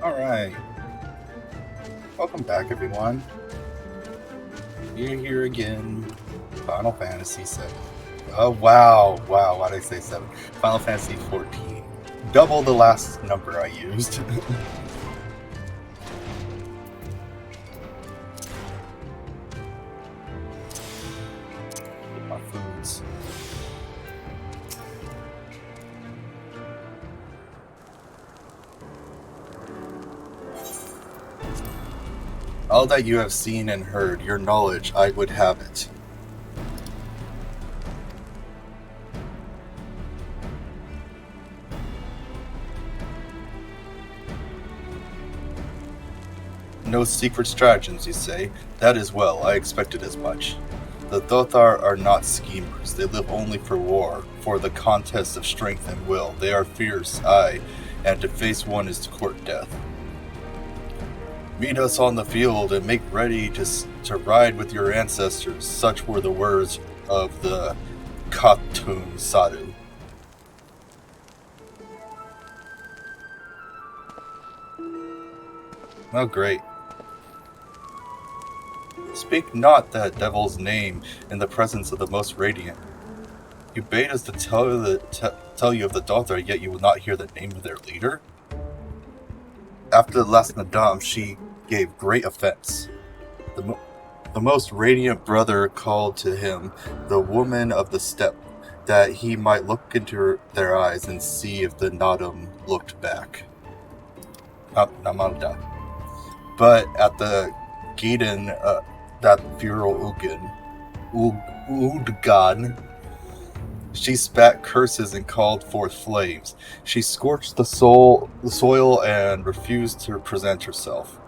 Alright. Welcome back, everyone. We're here again. Final Fantasy VII. Oh, wow. Wow, why did I say 7? Final Fantasy 14. Double the last number I used. My foods. All that you have seen and heard, your knowledge, I would have it. No secret stratagems, you say? That is well, I expected as much. The Thothar are not schemers, they live only for war, for the contest of strength and will. They are fierce, aye, and to face one is to court death. Meet us on the field and make ready to ride with your ancestors. Such were the words of the Khatun Sadhu. Oh, great. Speak not that devil's name in the presence of the most radiant. You bade us to tell you of the Dothar, yet you will not hear the name of their leader? After the last Nadam, she gave great offense. The most radiant brother called to him the woman of the steppe, that he might look into their eyes and see if the Nadam looked back. Namanda. But at the Gaiden, that Viral Udgan, she spat curses and called forth flames. She scorched the soil and refused to present herself.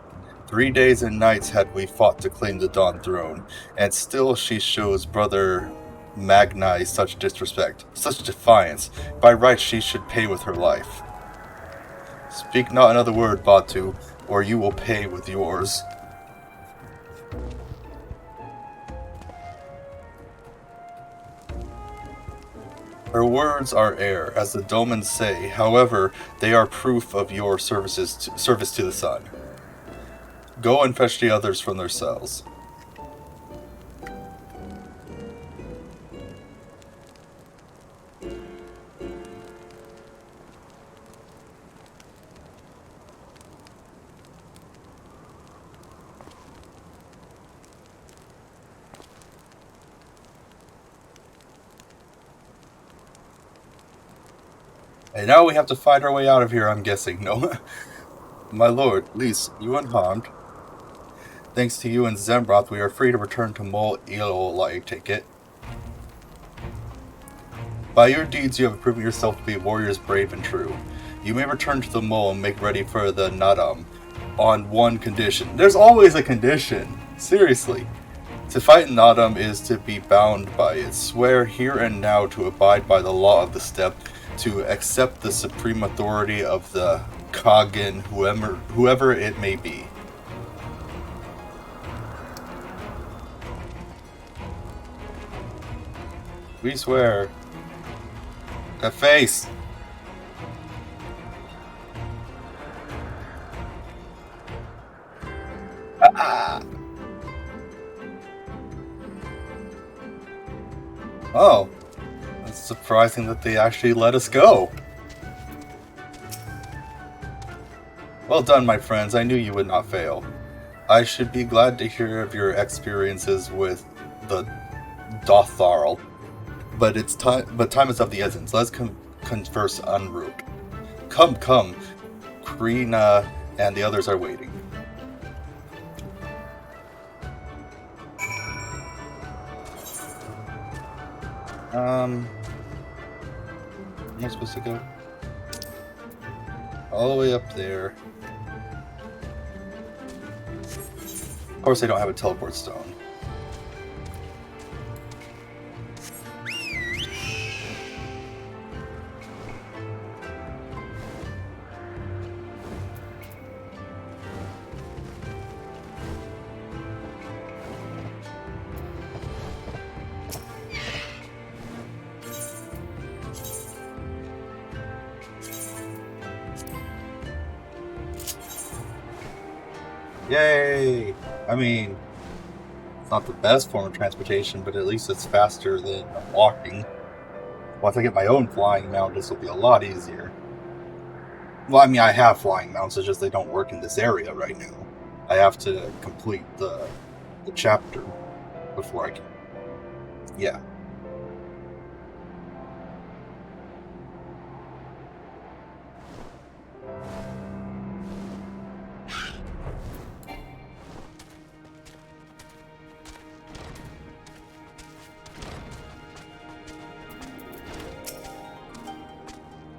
3 days and nights had we fought to claim the Dawn Throne, and still she shows Brother Magnai such disrespect, such defiance. By rights she should pay with her life. Speak not another word, Batu, or you will pay with yours. Her words are air, as the Domans say. However, they are proof of your service to the sun. Go and fetch the others from their cells. And now we have to fight our way out of here, I'm guessing. No? My lord, Lys, you unharmed. Thanks to you and Zembroth, we are free to return to Mol Ilo, I take it. By your deeds, you have proven yourself to be warriors brave and true. You may return to the Mol and make ready for the Nadam, on one condition. There's always a condition! Seriously. To fight Nadam is to be bound by it. Swear here and now to abide by the law of the steppe, to accept the supreme authority of the Kagan, whoever it may be. We swear. That face! Ah! Oh. It's surprising that they actually let us go. Well done, my friends. I knew you would not fail. I should be glad to hear of your experiences with the Dotharl. But time is of the essence. Let's converse en route. Come. Krina and the others are waiting. Am I supposed to go? All the way up there. Of course I don't have a teleport stone. Yay! I mean, it's not the best form of transportation, but at least it's faster than walking. Once I get my own flying mount, this will be a lot easier. Well, I mean, I have flying mounts, it's just they don't work in this area right now. I have to complete the chapter before I can... Yeah.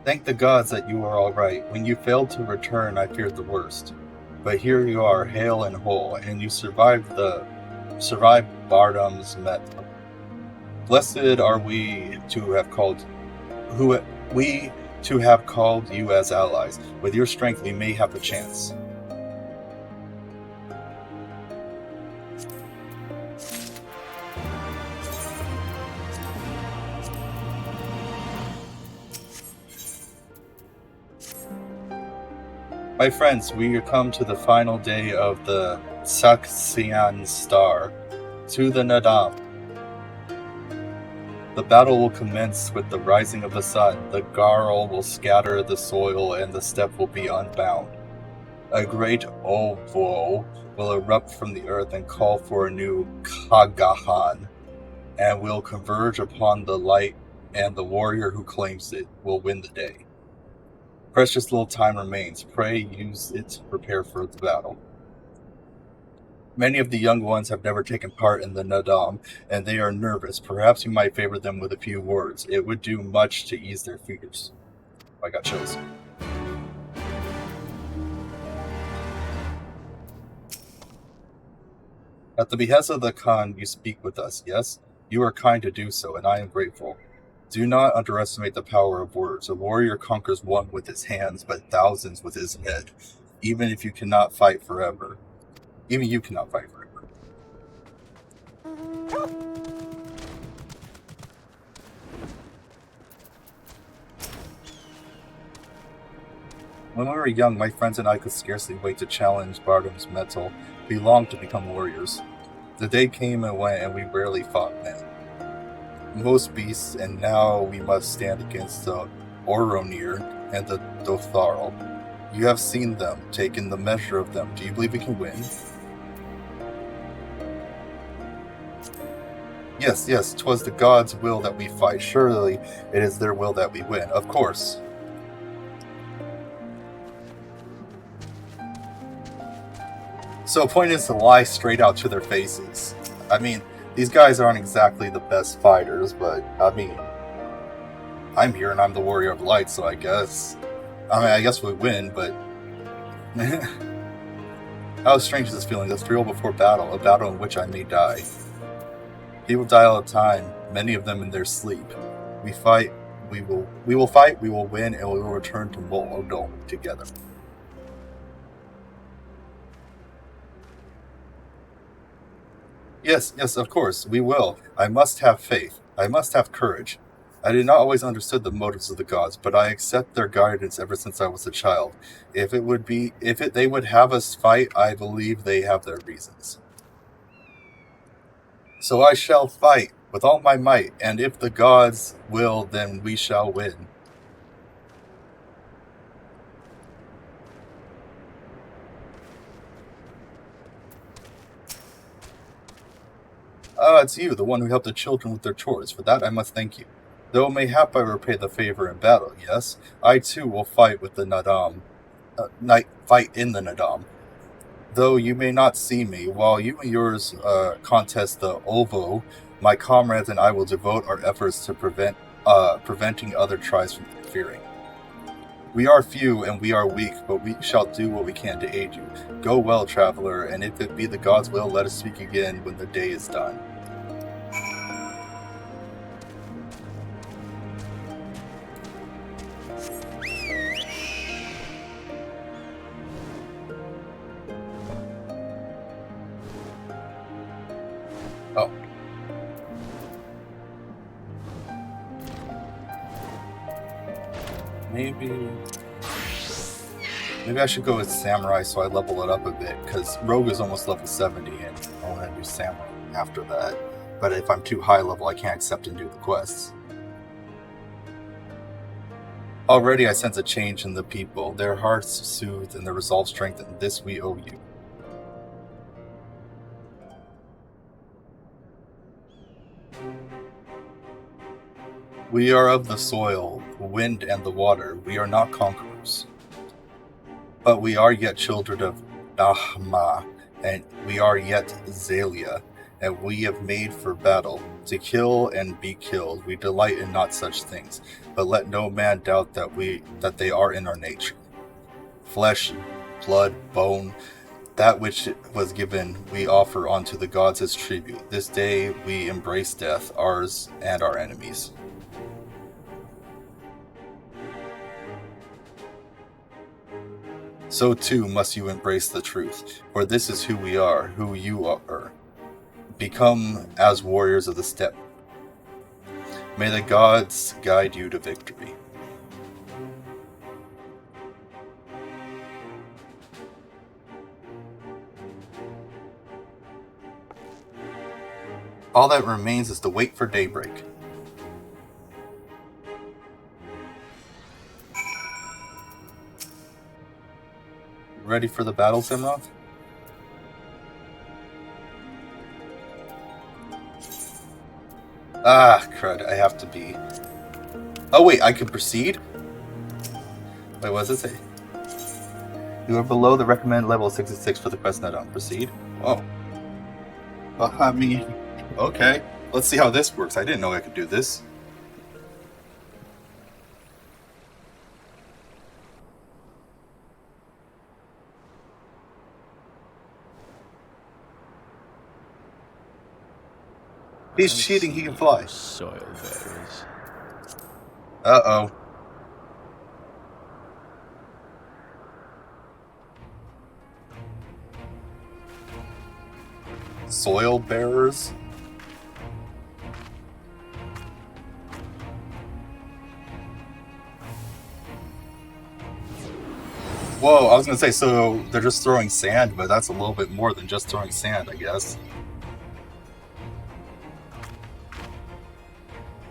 Thank the gods that you are all right. When you failed to return, I feared the worst. But here you are, hale and whole, and you survived Bardom's met. Blessed are we to have called you as allies. With your strength, we may have a chance. My friends, we come to the final day of the Ffxiv star, to the Nadam. The battle will commence with the rising of the sun. The Garl will scatter the soil, and the steppe will be unbound. A great ovo will erupt from the earth and call for a new Kagahan, and will converge upon the light, and the warrior who claims it will win the day. Precious little time remains. Pray use it to prepare for the battle. Many of the young ones have never taken part in the Nadam, and they are nervous. Perhaps you might favor them with a few words. It would do much to ease their fears. I got chills. At the behest of the Khan, you speak with us, yes? You are kind to do so, and I am grateful. Do not underestimate the power of words. A warrior conquers one with his hands, but thousands with his head. Even if you cannot fight forever. Even you cannot fight forever. When we were young, my friends and I could scarcely wait to challenge Bardom's metal. We longed to become warriors. The day came and went, and we rarely fought men. Most beasts, and now we must stand against the Oronir and the Dotharl. You have seen them, taken the measure of them. Do you believe we can win? Yes, 'twas the gods' will that we fight. Surely it is their will that we win. Of course. So the point is to lie straight out to their faces. I mean, these guys aren't exactly the best fighters, but, I mean, I'm here and I'm the warrior of light, so I guess we win, but... How strange is this feeling? This thrill before battle, a battle in which I may die. People die all the time, many of them in their sleep. We fight, we will fight, we will win, and we will return to Moldol together. Yes, of course, we will. I must have faith. I must have courage. I did not always understand the motives of the gods, but I accept their guidance ever since I was a child. If they would have us fight, I believe they have their reasons. So I shall fight with all my might, and if the gods will, then we shall win. It's you, the one who helped the children with their chores. For that I must thank you. Though mayhap I repay the favor in battle, yes, I too will fight with the Nadam. Fight in the Nadam. Though you may not see me, while you and yours contest the Ovo, my comrades and I will devote our efforts to preventing other tribes from interfering. We are few and we are weak, but we shall do what we can to aid you. Go well, traveler, and if it be the gods' will, let us speak again when the day is done. Oh. Maybe... Maybe I should go with Samurai so I level it up a bit, because Rogue is almost level 70 and I want to do Samurai after that. But if I'm too high level, I can't accept and do the quests. Already I sense a change in the people. Their hearts soothed and their resolve strengthened. This we owe you. We are of the soil, the wind, and the water. We are not conquerors. But we are yet children of Nahma, and we are yet Zalia, and we have made for battle, to kill and be killed. We delight in not such things, but let no man doubt that they are in our nature. Flesh, blood, bone, that which was given we offer unto the gods as tribute. This day we embrace death, ours and our enemies. So too must you embrace the truth, for this is who we are, who you are. Become as warriors of the steppe. May the gods guide you to victory. All that remains is to wait for daybreak. Ready for the battle, Simroth? Ah, crud, I have to be... Oh wait, I can proceed? Wait, what does it say? You are below the recommended level of 66 for the quest not on. Proceed? Oh. Well, I mean... Okay, let's see how this works. I didn't know I could do this. He's cheating, he can fly. Soil bearers. Uh-oh. Soil bearers? Whoa, I was gonna say, so they're just throwing sand, but that's a little bit more than just throwing sand, I guess.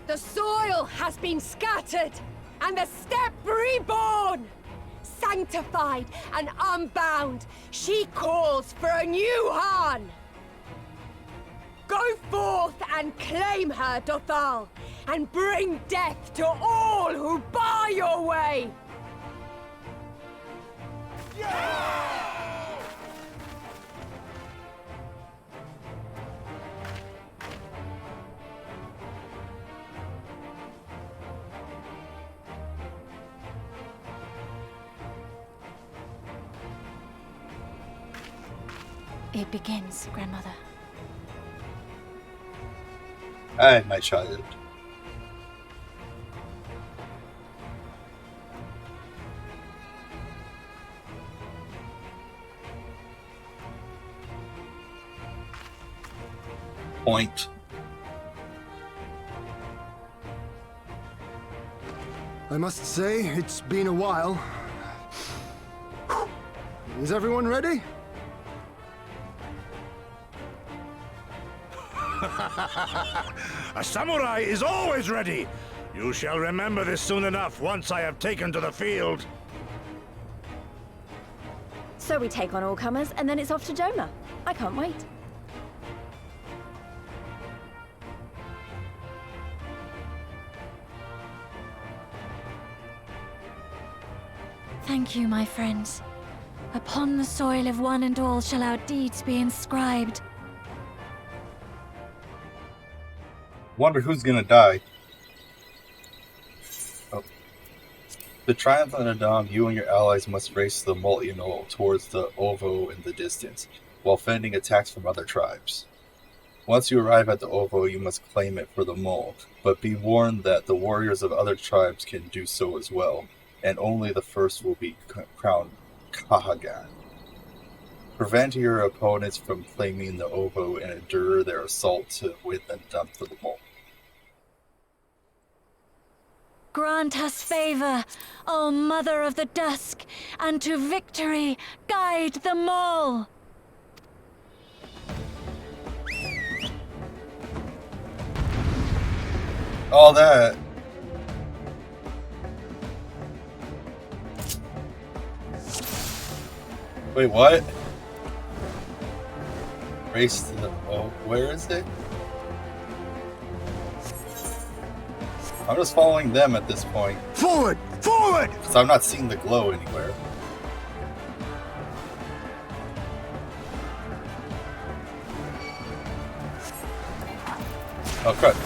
The soil has been scattered, and the steppe reborn! Sanctified and unbound, she calls for a new Han! Go forth and claim her, Dothal, and bring death to all who bar your way! It begins, Grandmother. Aye, my child. Point. I must say, it's been a while. Is everyone ready? A samurai is always ready! You shall remember this soon enough once I have taken to the field. So we take on all comers, and then it's off to Doma. I can't wait. Thank you, my friends. Upon the soil of one and all shall our deeds be inscribed. Wonder who's gonna die. Oh. To triumph on Adam, you and your allies must race the Multinol towards the Ovo in the distance, while fending attacks from other tribes. Once you arrive at the Ovo, you must claim it for the Mole, but be warned that the warriors of other tribes can do so as well, and only the first will be crowned Kahagan. Prevent your opponents from claiming the Ovo and endure their assault to win and dump for the Mole. grant us favor, O Mother of the Dusk, and to victory guide them all. All that. Wait, what? Race to the... Oh, where is it? I'm just following them at this point. Forward! Forward! Because I'm not seeing the glow anywhere. Oh, crap.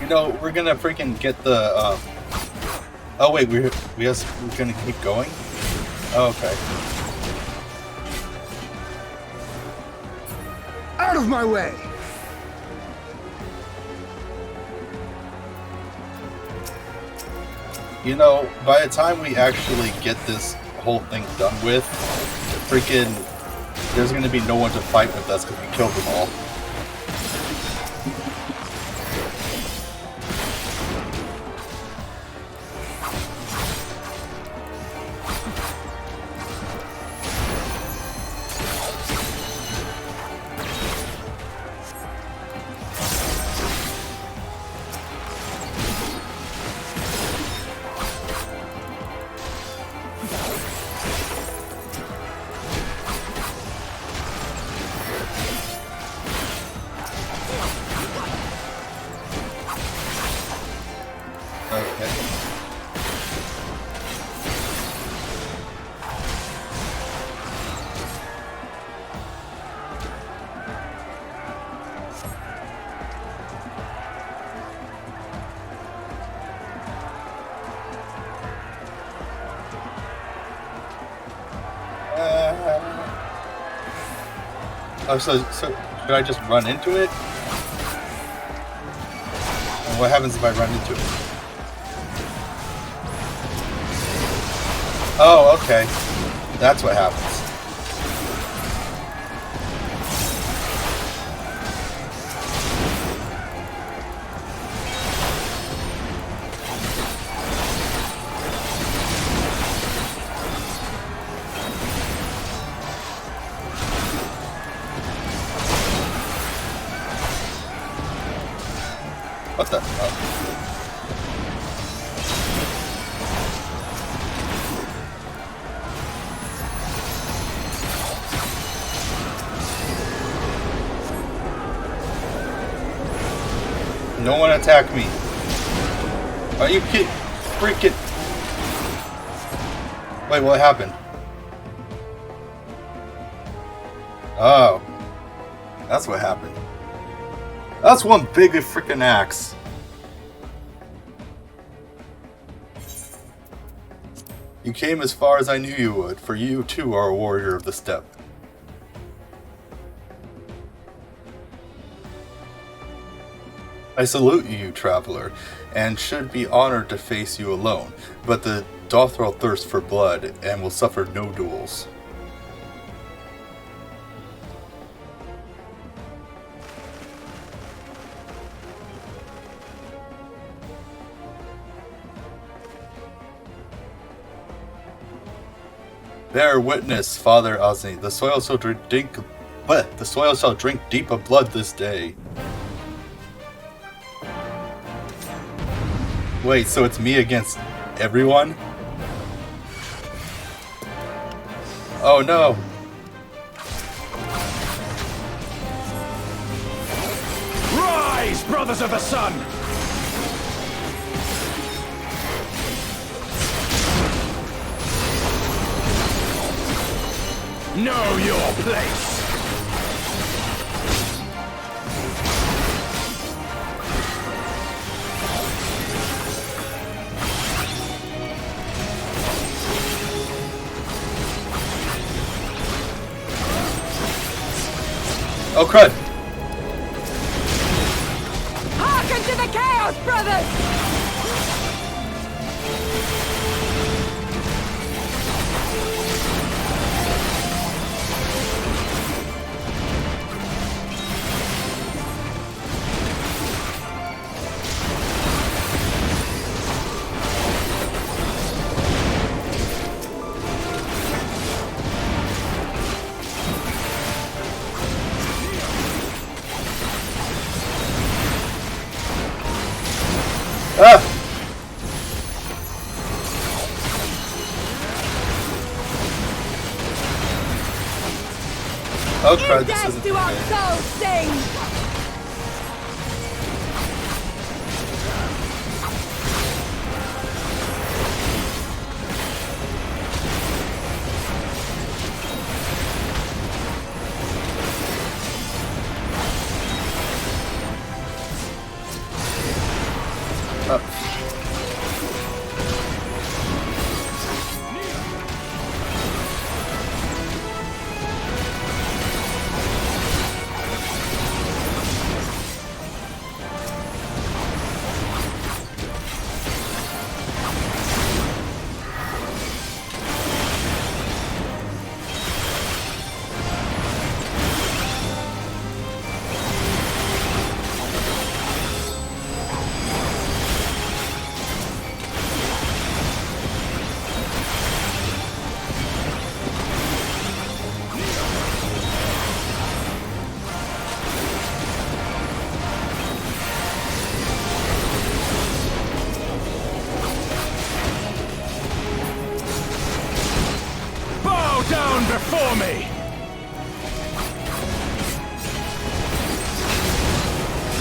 No, we're gonna freaking get the. Oh wait, we're gonna keep going. Oh, okay. Out of my way! You know, by the time we actually get this whole thing done with, freaking, there's gonna be no one to fight with us because we killed them all. Oh, so should I just run into it? And what happens if I run into it? Oh, okay. That's what happens. What the? Oh. No one attack me. Are you kidding? Freaking. Wait, what happened? Oh. That's what happened. That's one big freaking axe. You came as far as I knew you would, for you too are a warrior of the steppe. I salute you, traveler, and should be honored to face you alone, but the Dothrel thirst for blood and will suffer no duels. Bear witness, Father Azni, the soil shall drink deep of blood this day. Wait, so it's me against everyone? Oh no. Rise, brothers of the sun! Know your place! Oh crud! Hearken to the Chaos Brothers! Ah! Oh crud, this isn't to our okay. soul sing! Down before me!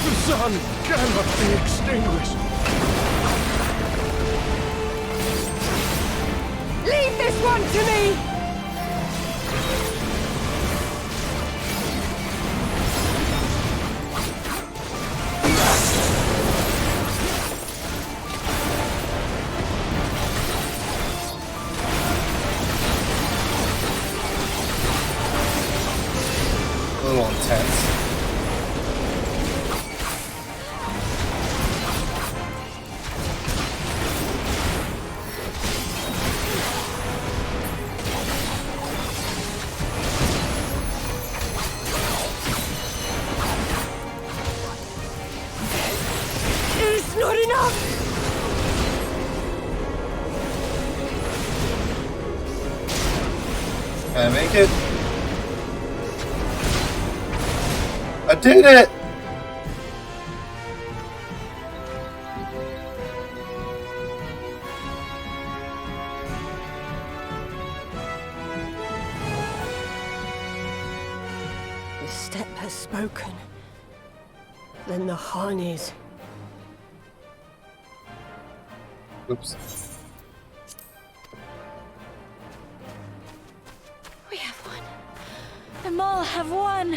The sun cannot be extinguished. Leave this one to me! A little intense. It's not enough! Can I make it? I did it! The steppe has spoken. Then the Han is. Oops. We have won. The Maul have won.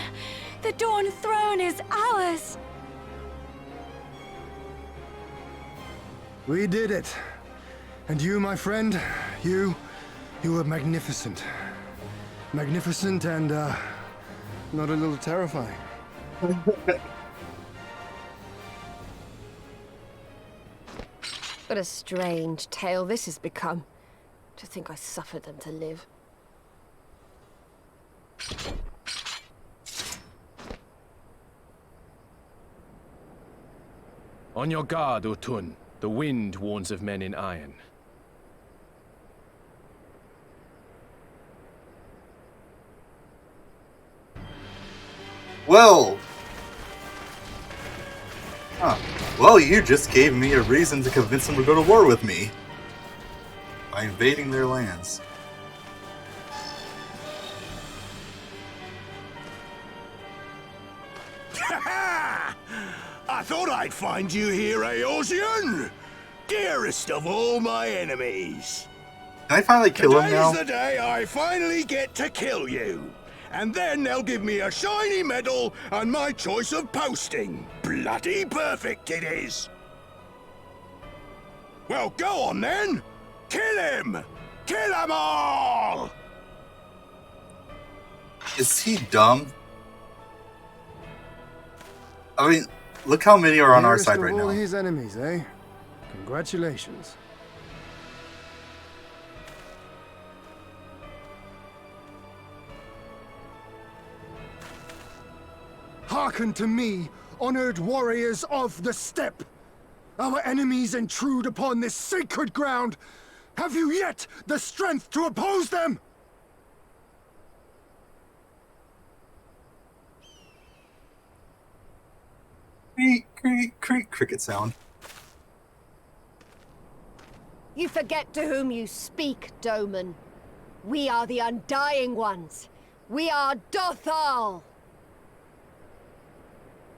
The Dawn Throne is ours. We did it. And you, my friend, you were magnificent. Magnificent and, not a little terrifying. What a strange tale this has become. To think I suffered them to live. On your guard, Utun. The wind warns of men in iron. Well. Huh. Well, you just gave me a reason to convince them to go to war with me. By invading their lands. I thought I'd find you here, Eorzean! Dearest of all my enemies! Can I finally kill him now? Today's the day I finally get to kill you. And then they'll give me a shiny medal and my choice of posting. Bloody perfect it is! Well, go on then! Kill him! Kill them all! Is he dumb? I mean, look how many are on our Dearest side of right all now. his enemies, eh? Congratulations. Hearken to me, honored warriors of the steppe! Our enemies intrude upon this sacred ground! Have you yet the strength to oppose them? Cricket sound. You forget to whom you speak, Doman. We are the Undying Ones. We are Dothal.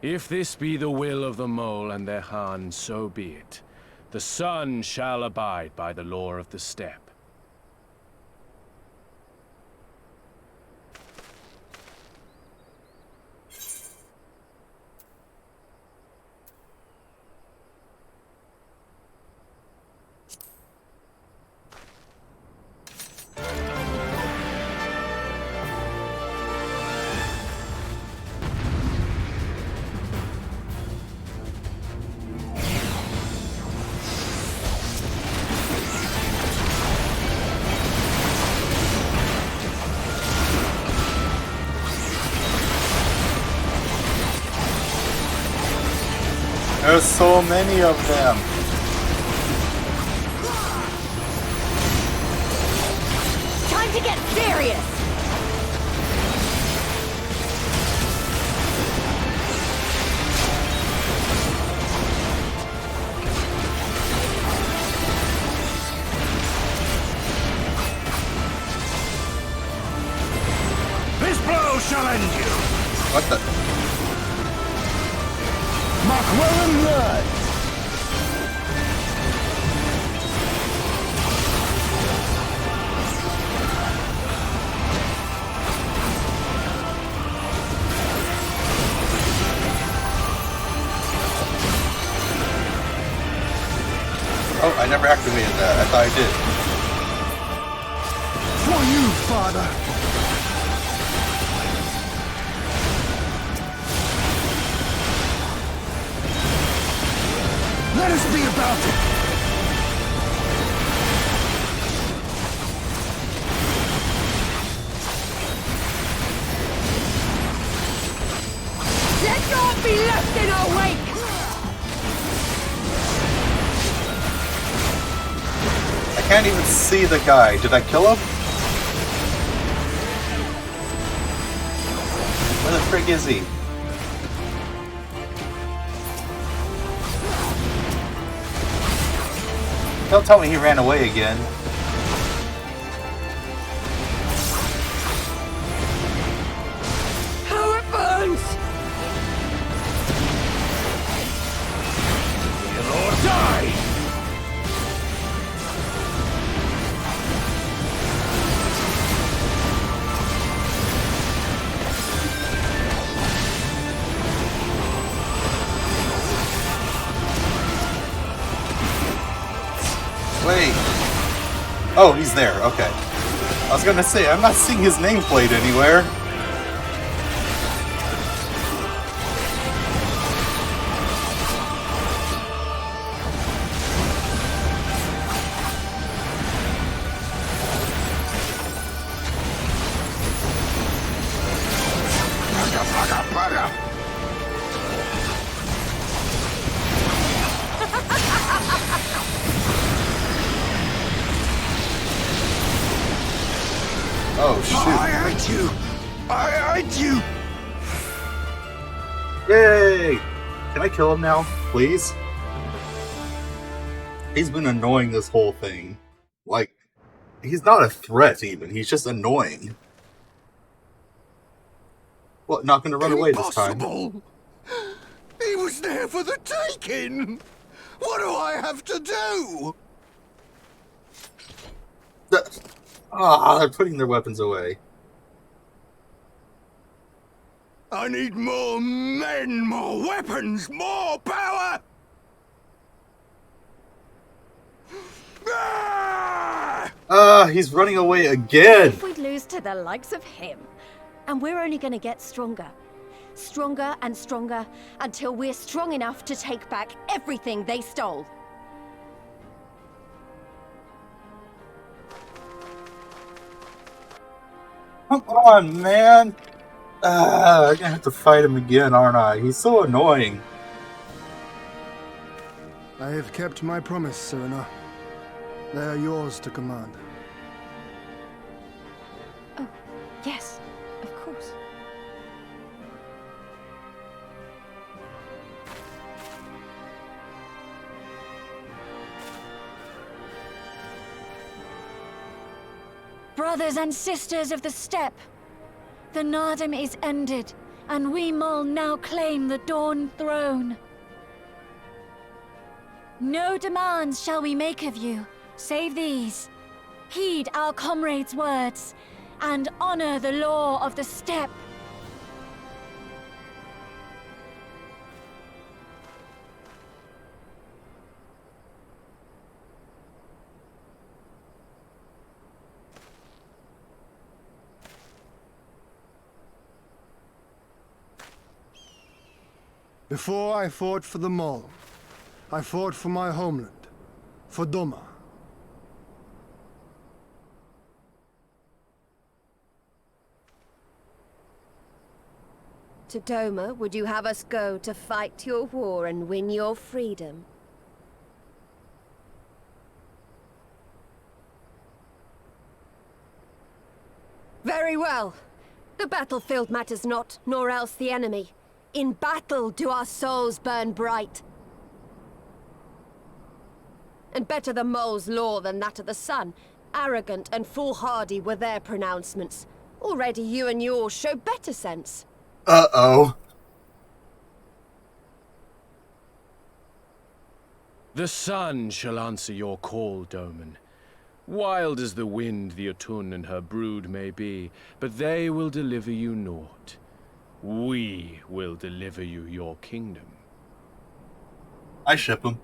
If this be the will of the mole and their Han, so be it. The sun shall abide by the law of the steppe. There's so many of them. Time to get serious! This blow shall end you! What the? Mark well and blood! Oh, I never activated that. I thought I did. For you, Father! Let us be about it! Let not be left in our wake! I can't even see the guy. Did I kill him? Where the frick is he? Don't tell me he ran away again. How it burns! Kill or die! Wait. Oh, he's there. Okay. I was gonna say, I'm not seeing his nameplate anywhere. Oh, I shoot. hate you! I hate you! Yay! Can I kill him now, please? He's been annoying this whole thing. Like, he's not a threat even, he's just annoying. What, not gonna run away this time? Impossible! He was there for the taking! What do I have to do? They're putting their weapons away. I need more men, more weapons, more power! He's running away again! If we'd lose to the likes of him, and we're only going to get stronger. stronger and stronger, until we're strong enough to take back everything they stole. Come on, man! I'm gonna have to fight him again, aren't I? He's so annoying. I have kept my promise, Serena. They are yours to command. Oh, yes, of course. Brothers and sisters of the steppe, the Nardum is ended, and we Mol now claim the Dawn Throne. No demands shall we make of you, save these. Heed our comrades' words, and honor the law of the steppe. Before I fought for the Mol, I fought for my homeland, for Doma. To Doma, would you have us go to fight your war and win your freedom? Very well. The battlefield matters not, nor else the enemy. In battle do our souls burn bright. And better the Mole's law than that of the sun. Arrogant and foolhardy were their pronouncements. Already you and yours show better sense. Uh-oh. The sun shall answer your call, Doman. Wild as the wind the Atun and her brood may be, but they will deliver you naught. We will deliver you your kingdom. I ship him.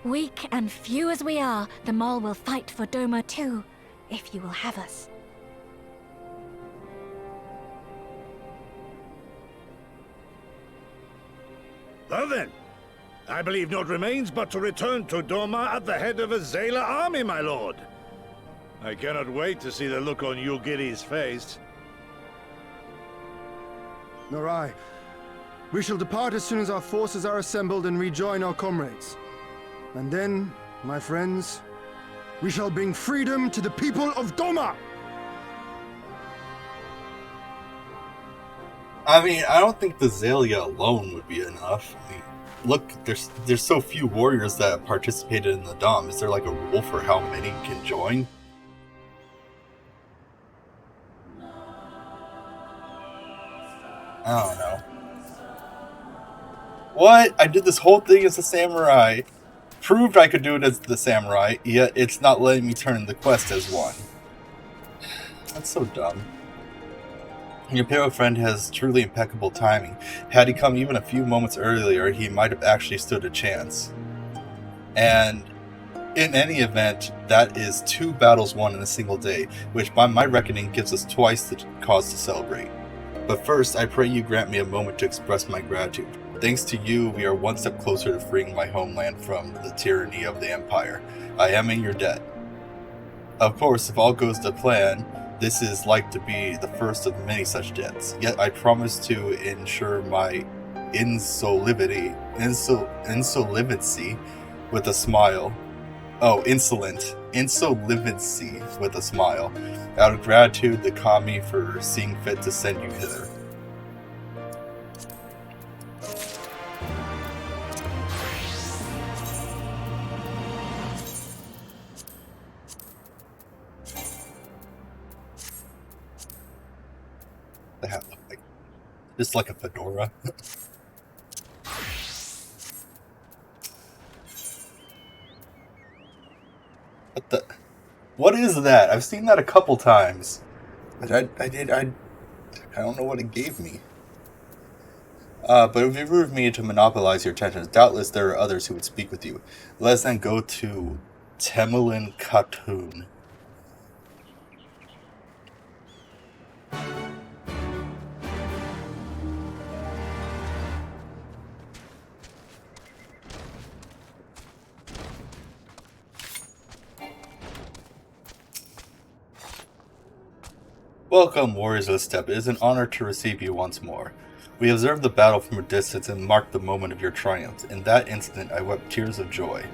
Weak and few as we are, the Mol will fight for Doma too, if you will have us. Well then, I believe naught remains but to return to Doma at the head of a Zayla army, my lord. I cannot wait to see the look on Yugiri's face. Nor I. We shall depart as soon as our forces are assembled and rejoin our comrades. And then, my friends, we shall bring freedom to the people of Doma! I mean, I don't think the Zalia alone would be enough. I mean, look, there's so few warriors that participated in the Dom. Is there like a rule for how many can join? I don't know. What? I did this whole thing as a samurai. Proved I could do it as the samurai, yet it's not letting me turn the quest as one. That's so dumb. Your Imperial friend has truly impeccable timing. Had he come even a few moments earlier, he might have actually stood a chance. And in any event, that is 2 battles won in a single day, which by my reckoning gives us twice the cause to celebrate. But first, I pray you grant me a moment to express my gratitude. Thanks to you, we are one step closer to freeing my homeland from the tyranny of the Empire. I am in your debt. Of course, if all goes to plan, this is like to be the first of many such debts. Yet I promise to ensure my insolvency with a smile. Oh, insolvency with a smile. Out of gratitude, the Kami for seeing fit to send you hither. The hat looked like just like a fedora. What is that? I've seen that a couple times. But I don't know what it gave me. But it would be rude of me to monopolize your attention. Doubtless there are others who would speak with you. Let us then go to Temelin Khatun. Welcome, warriors of the steppe. It is an honor to receive you once more. We observed the battle from a distance and marked the moment of your triumph. In that instant, I wept tears of joy.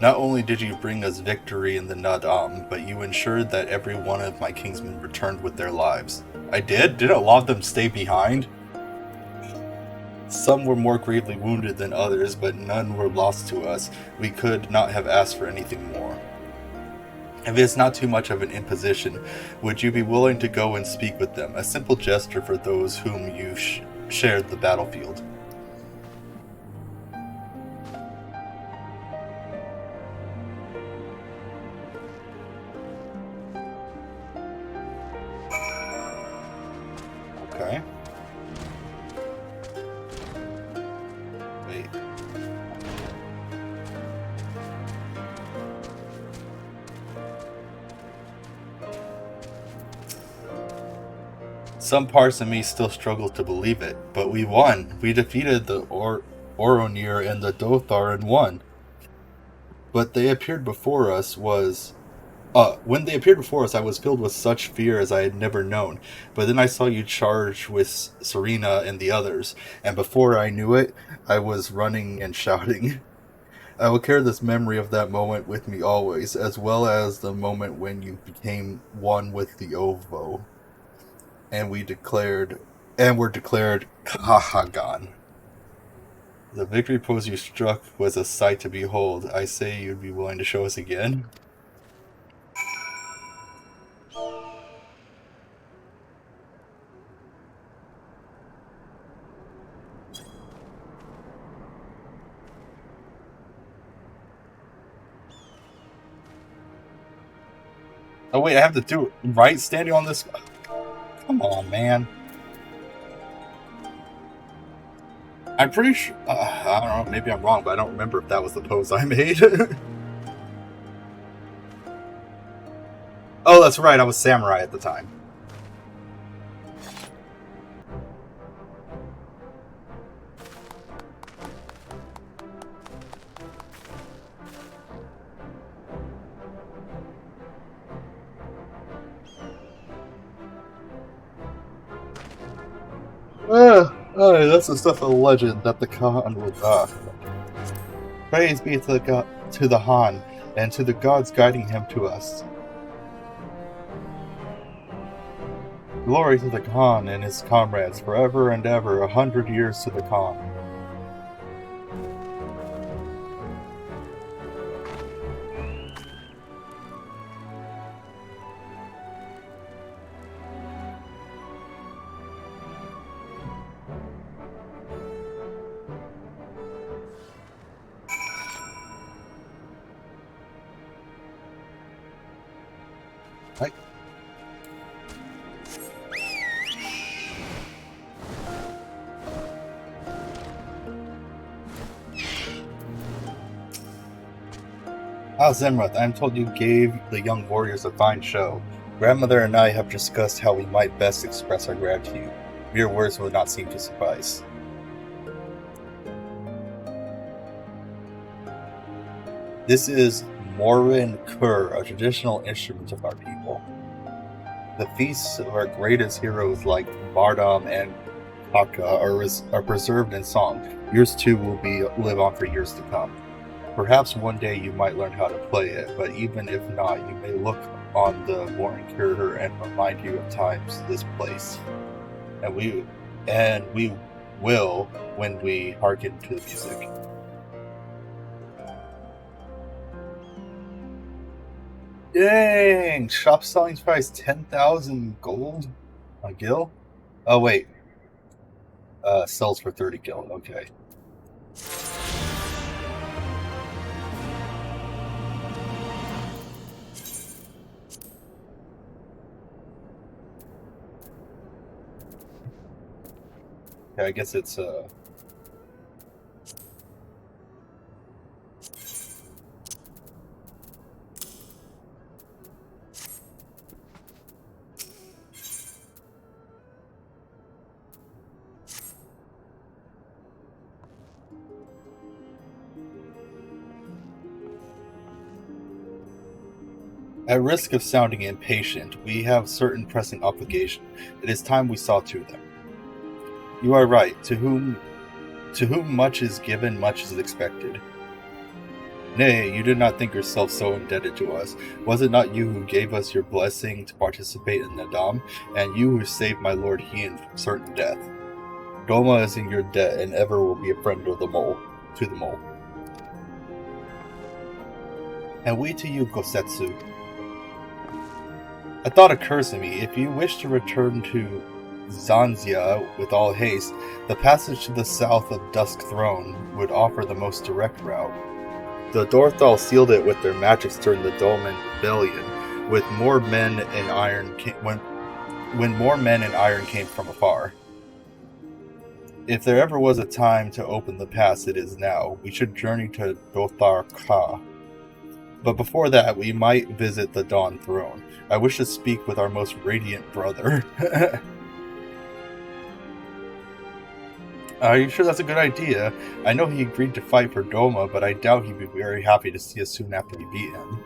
Not only did you bring us victory in the Nadam, but you ensured that every one of my kingsmen returned with their lives. I did? Didn't a lot of them stay behind? Some were more gravely wounded than others, but none were lost to us. We could not have asked for anything more. If it is not too much of an imposition, would you be willing to go and speak with them? A simple gesture for those whom you shared the battlefield. Okay. Wait. Some parts of me still struggle to believe it, but we won. We defeated the Oronir and the Dothar and won. But they appeared before us when they appeared before us, I was filled with such fear as I had never known. But then I saw you charge with Serena and the others, and before I knew it, I was running and shouting. I will carry this memory of that moment with me always, as well as the moment when you became one with the Ovo. And were declared Kahagan. The victory pose you struck was a sight to behold. I say you'd be willing to show us again. Oh wait, I have to do it right standing on this. Come on, man. I'm pretty sure. I don't know. Maybe I'm wrong, but I don't remember if that was the pose I made. Oh, that's right. I was samurai at the time. Oh, that's the stuff of the legend that the Khan was. Praise be to the Han, and to the gods guiding him to us. Glory to the Khan and his comrades, forever and ever, 100 years to the Khan. Right. Zemrath, I am told you gave the young warriors a fine show. Grandmother and I have discussed how we might best express our gratitude. Mere words would not seem to suffice. This is Morin Kur, a traditional instrument of our people. The feasts of our greatest heroes like Bardam and Kaka are preserved in song. Yours too will live on for years to come. Perhaps one day you might learn how to play it, but even if not, you may look on the Morin Kur and remind you of times, this place. And we will when we hearken to the music. Dang! Shop selling price 10,000 gold a gil? Oh wait. Sells for 30 gil, okay. Okay, I guess it's At risk of sounding impatient, we have certain pressing obligation. It is time we saw to them. You are right. To whom much is given, much is expected. Nay, you did not think yourself so indebted to us. Was it not you who gave us your blessing to participate in Nadam, and you who saved my lord Hien from certain death? Doma is in your debt and ever will be a friend of the mole, to the mole. And we to you, Gosetsu. A thought occurs to me. If you wish to return to Zanzia with all haste, the passage to the south of Dusk Throne would offer the most direct route. The Dorthal sealed it with their magics during the Dolmen Rebellion, with more men in iron when more men in iron came from afar. If there ever was a time to open the pass, it is now. We should journey to Dothar Ka. But before that, we might visit the Dawn Throne. I wish to speak with our most radiant brother. Are you sure that's a good idea? I know he agreed to fight for Doma, but I doubt he'd be very happy to see us soon after we beat him.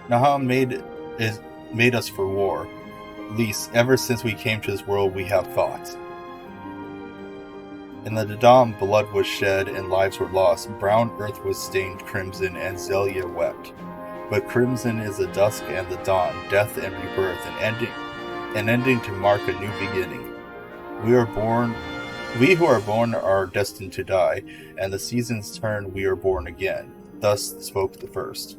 Naham made us for war. At least, ever since we came to this world, we have fought. In the Nadam, blood was shed and lives were lost. Brown earth was stained crimson, and Zelia wept. But crimson is the dusk and the dawn, death and rebirth, an ending to mark a new beginning. We who are born are destined to die, and the seasons turn, we are born again. Thus spoke the first.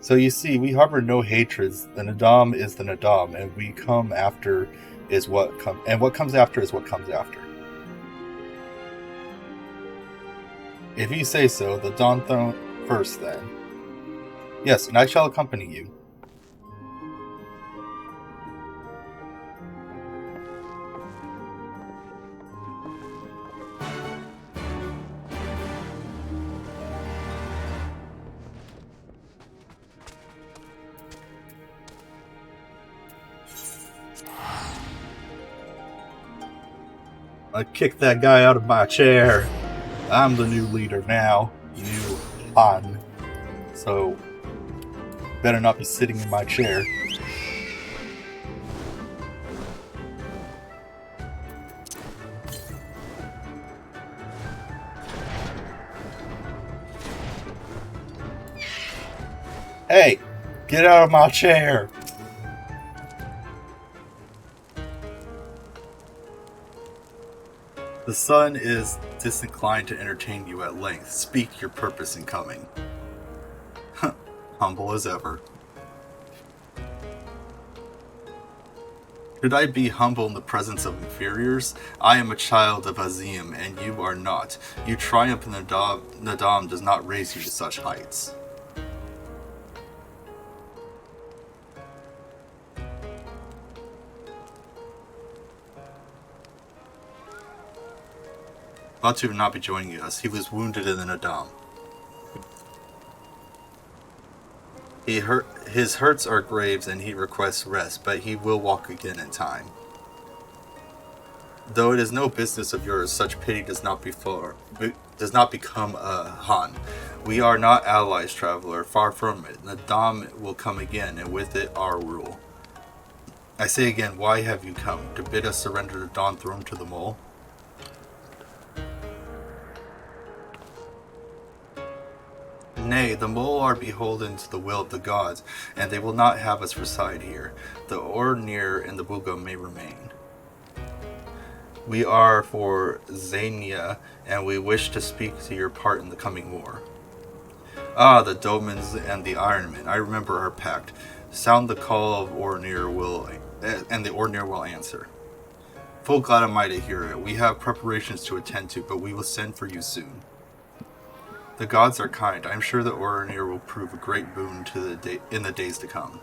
So you see, we harbor no hatreds. The Nadam is the Nadam, and what comes after is what comes after. If you say so, the Dawn Throne first, then. Yes, and I shall accompany you. I kicked that guy out of my chair. I'm the new leader now. New Han. So, better not be sitting in my chair. Hey, get out of my chair. The sun is disinclined to entertain you at length. Speak your purpose in coming. Humble as ever. Should I be humble in the presence of inferiors? I am a child of Azim, and you are not. You triumph in the Nadam does not raise you to such heights. Batu will not be joining us. He was wounded in the Nadam. His hurts are graves and he requests rest, but he will walk again in time. Though it is no business of yours, such pity does not become a Han. We are not allies, traveler. Far from it. Nadam will come again, and with it our rule. I say again, why have you come? To bid us surrender the Dawn Throne to the Mole? Nay, the Mole are beholden to the will of the gods, and they will not have us reside here. The Ornir and the Buga may remain. We are for Xania, and we wish to speak to your part in the coming war. Ah, the Domans and the Ironmen, I remember our pact. Sound the call of Ornir and the Ornir will answer. Full glad am I to hear it. We have preparations to attend to, but we will send for you soon. The gods are kind. I am sure that Ornir will prove a great boon in the days to come.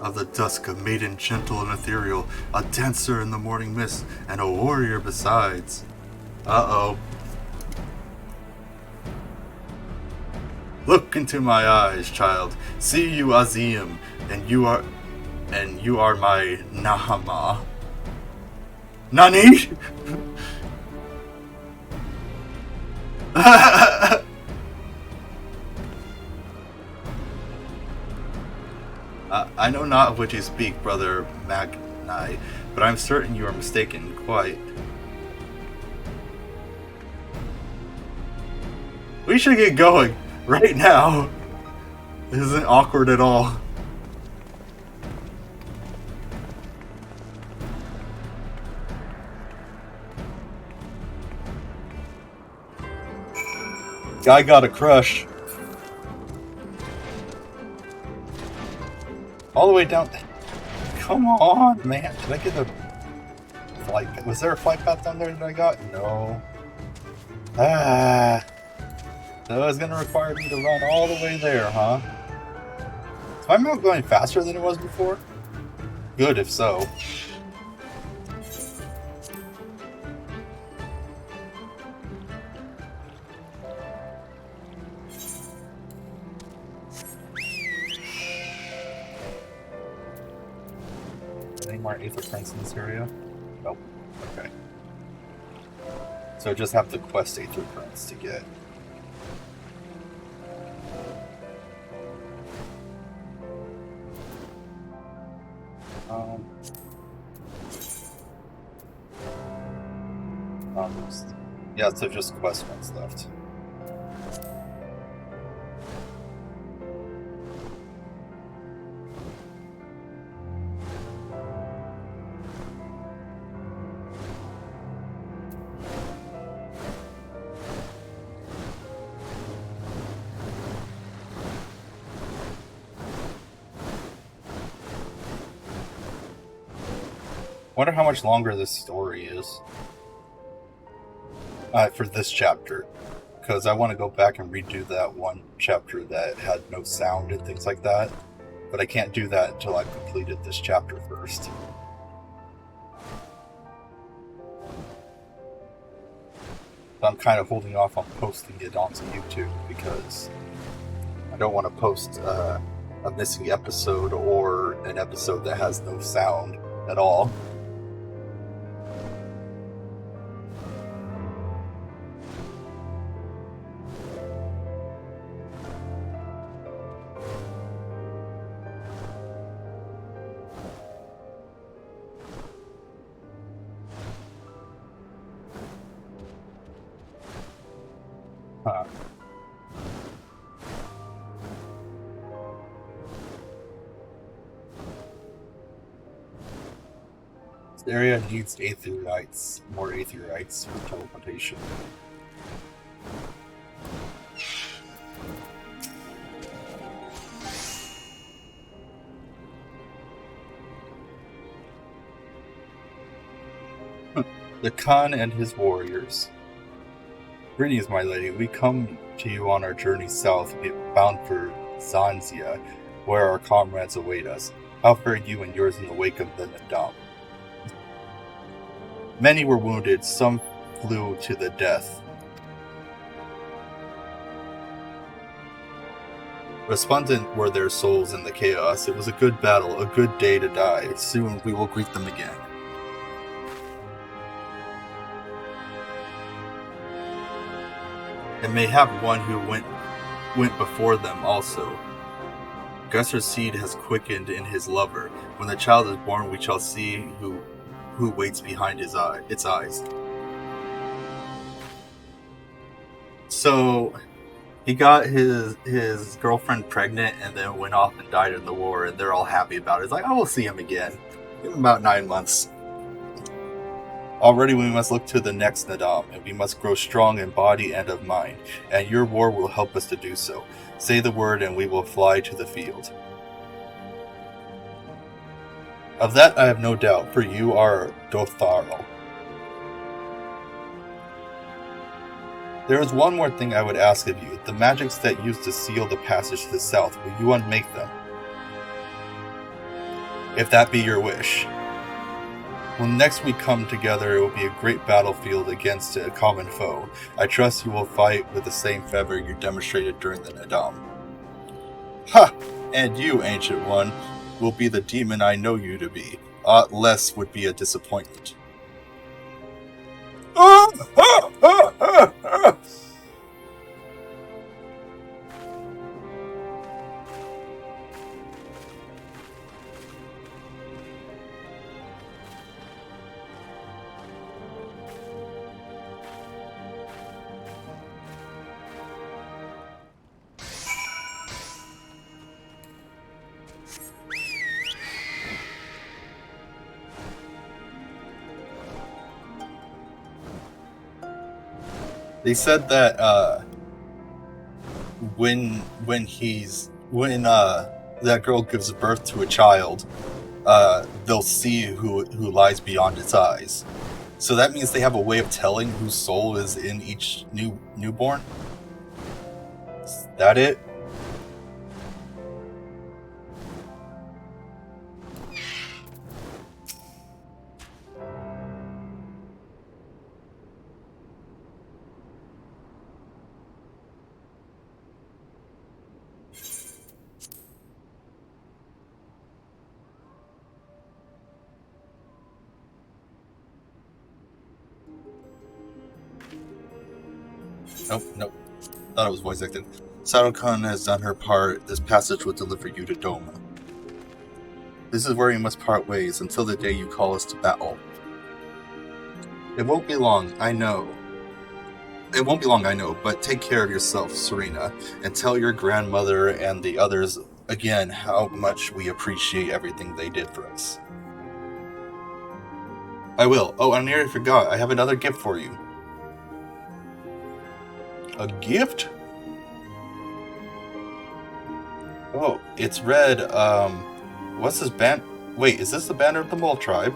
Of the dusk, a maiden gentle and ethereal, a dancer in the morning mist, and a warrior besides. Uh-oh. Look into my eyes, child. See you, Azim, and you are my Nahama. Nani? I know not of which you speak, brother Magnai, but I'm certain you are mistaken, quite. We should get going, right now. This isn't awkward at all. Guy got a crush. All the way down. Come on, man. Did I get a flight? Was there a flight path down there that I got? No. So it's gonna require me to run all the way there, huh? Is my mount going faster than it was before? Good, if so. Any more Aether Prince in this area? Nope. Okay. So just have to quest Aether Prince to get. Yeah, so just quest ones left. Wonder how much longer this story is. For this chapter. Because I want to go back and redo that one chapter that had no sound and things like that. But I can't do that until I've completed this chapter first. So I'm kind of holding off on posting it onto YouTube because I don't want to post a missing episode or an episode that has no sound at all. This area needs aetherites, more aetherites for teleportation. The Khan and his warriors. Greetings, my lady. We come to you on our journey south, bound for Zanzia, where our comrades await us. How fared you and yours in the wake of the Nadam? Many were wounded, some flew to the death. Resplendent were their souls in the chaos. It was a good battle, a good day to die. Soon we will greet them again. And may have one who went before them also. Gusser's seed has quickened in his lover. When the child is born, we shall see who waits behind its eyes. So he got his girlfriend pregnant and then went off and died in the war, and they're all happy about it. It's like, oh, we'll see him again. Give him about 9 months. Already we must look to the next Nadam, and we must grow strong in body and of mind, and your war will help us to do so. Say the word and we will fly to the field. Of that I have no doubt, for you are Dotharl. There is one more thing I would ask of you. The magics that used to seal the passage to the south, will you unmake them? If that be your wish. When next we come together, it will be a great battlefield against a common foe. I trust you will fight with the same fervor you demonstrated during the Nadam. Ha! And you, Ancient One, will be the demon I know you to be. Aught less would be a disappointment. They said that when that girl gives birth to a child, they'll see who lies beyond its eyes. So that means they have a way of telling whose soul is in each newborn. Is that it? Nope. Thought it was voice acted. Sarukan has done her part. This passage will deliver you to Doma. This is where you must part ways until the day you call us to battle. It won't be long, I know. But take care of yourself, Serena, and tell your grandmother and the others again how much we appreciate everything they did for us. I will. Oh, I nearly forgot. I have another gift for you. A gift? Oh, it's red. What's this band? Wait, is this the banner of the Mole Tribe?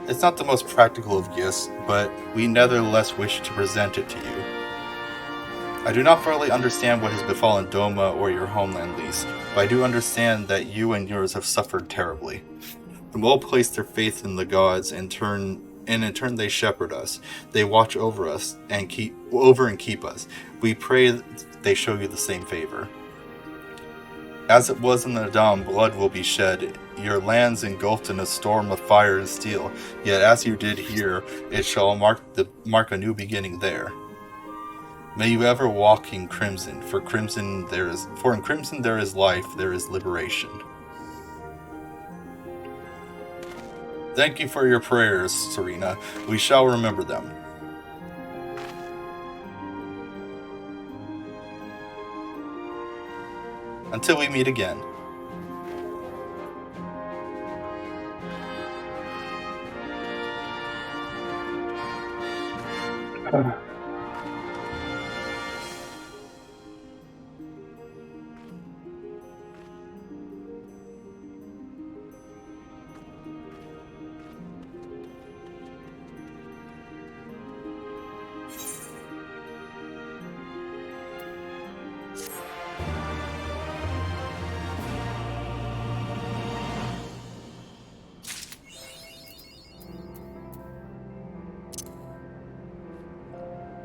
It's not the most practical of gifts, but we nevertheless wish to present it to you. I do not fully understand what has befallen Doma or your homeland, Lise, but I do understand that you and yours have suffered terribly. The Mole placed their faith in the gods, and in turn they shepherd us. They watch over us and keep us. We pray they show you the same favor. As it was in the Nadam, blood will be shed. Your lands engulfed in a storm of fire and steel. Yet as you did here, it shall mark a new beginning there. May you ever walk in crimson, for in crimson there is life, there is liberation. Thank you for your prayers, Serena. We shall remember them. Until we meet again.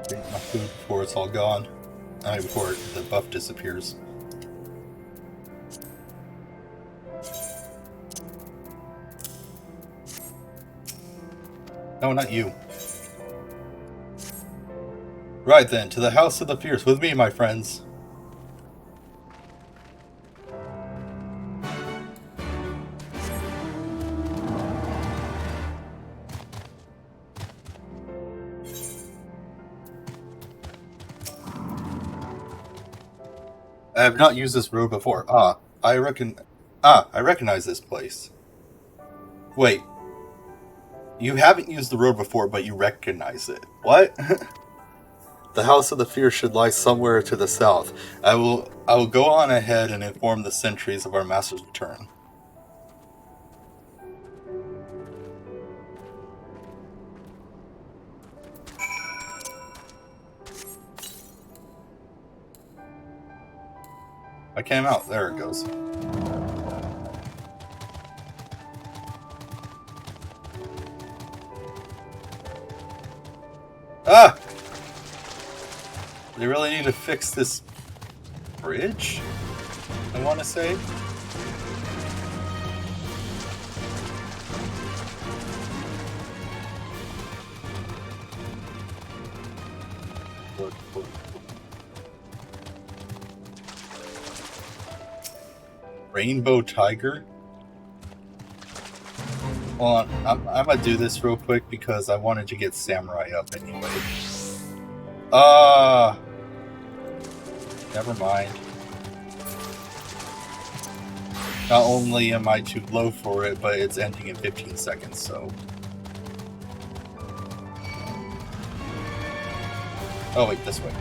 Drink my food before it's all gone. Before the buff disappears. No, not you. Right then, to the House of the Fierce with me, my friends. I have not used this road before. I recognize this place. Wait. You haven't used the road before, but you recognize it. What? The House of the Fierce should lie somewhere to the south. I will go on ahead and inform the sentries of our master's return. I came out. There it goes. Ah! They really need to fix this bridge, I want to say. Rainbow Tiger? Hold on, I'm gonna do this real quick because I wanted to get Samurai up anyway. Never mind. Not only am I too low for it, but it's ending in 15 seconds, so... Oh wait, this way.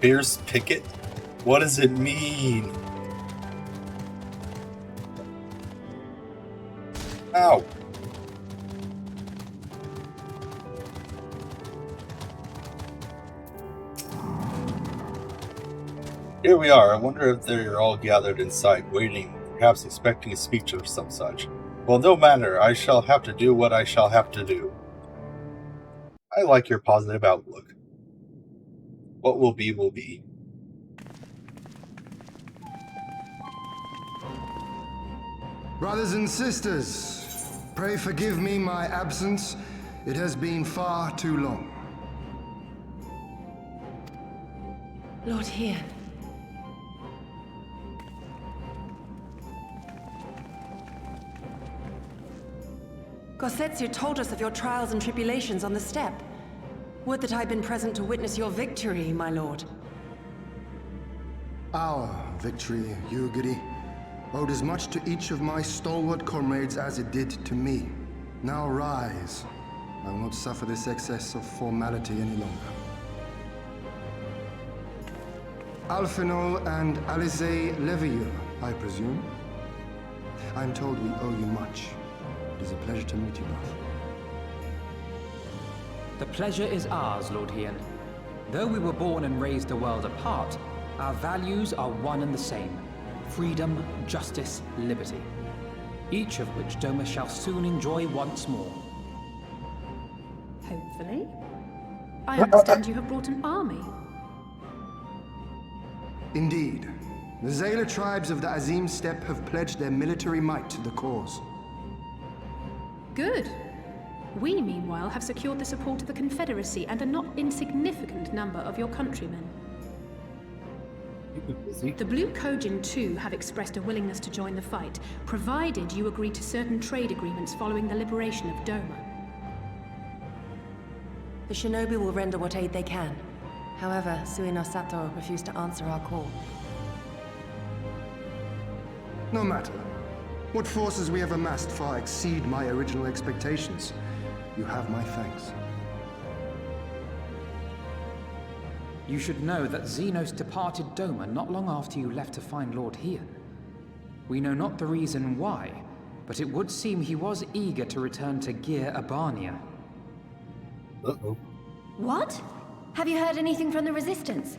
Fierce picket? What does it mean? Ow. Here we are. I wonder if they're all gathered inside, waiting, perhaps expecting a speech of some such. Well, no matter. I shall have to do what I shall have to do. I like your positive outlook. What will be, will be. Brothers and sisters, pray forgive me my absence. It has been far too long. Lord Hien. Gosetsu told us of your trials and tribulations on the steppe. Would that I'd been present to witness your victory, my lord. Our victory, Yugiri, owed as much to each of my stalwart comrades as it did to me. Now rise. I will not suffer this excess of formality any longer. Alfinol and Alize Levieux, I presume? I'm told we owe you much. It is a pleasure to meet you both. The pleasure is ours, Lord Hien. Though we were born and raised a world apart, our values are one and the same. Freedom, justice, liberty. Each of which Doma shall soon enjoy once more. Hopefully. I understand you have brought an army. Indeed. The Zayla tribes of the Azim Steppe have pledged their military might to the cause. Good. We, meanwhile, have secured the support of the Confederacy and a not insignificant number of your countrymen. The Blue Kojin, too, have expressed a willingness to join the fight, provided you agree to certain trade agreements following the liberation of Doma. The shinobi will render what aid they can. However, Suino Sato refused to answer our call. No matter. What forces we have amassed far exceed my original expectations. You have my thanks. You should know that Xenos departed Doma not long after you left to find Lord Hien. We know not the reason why, but it would seem he was eager to return to Gir Abania. Uh-oh. What? Have you heard anything from the Resistance?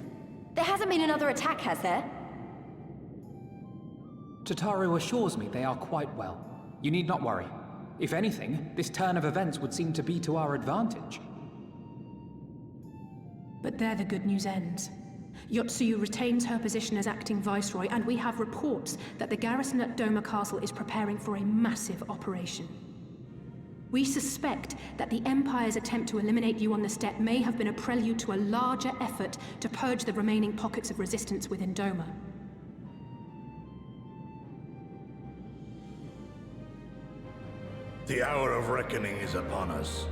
There hasn't been another attack, has there? Tataru assures me they are quite well. You need not worry. If anything, this turn of events would seem to be to our advantage. But there the good news ends. Yotsuyu retains her position as acting viceroy, and we have reports that the garrison at Doma Castle is preparing for a massive operation. We suspect that the Empire's attempt to eliminate you on the steppe may have been a prelude to a larger effort to purge the remaining pockets of resistance within Doma. The hour of reckoning is upon us.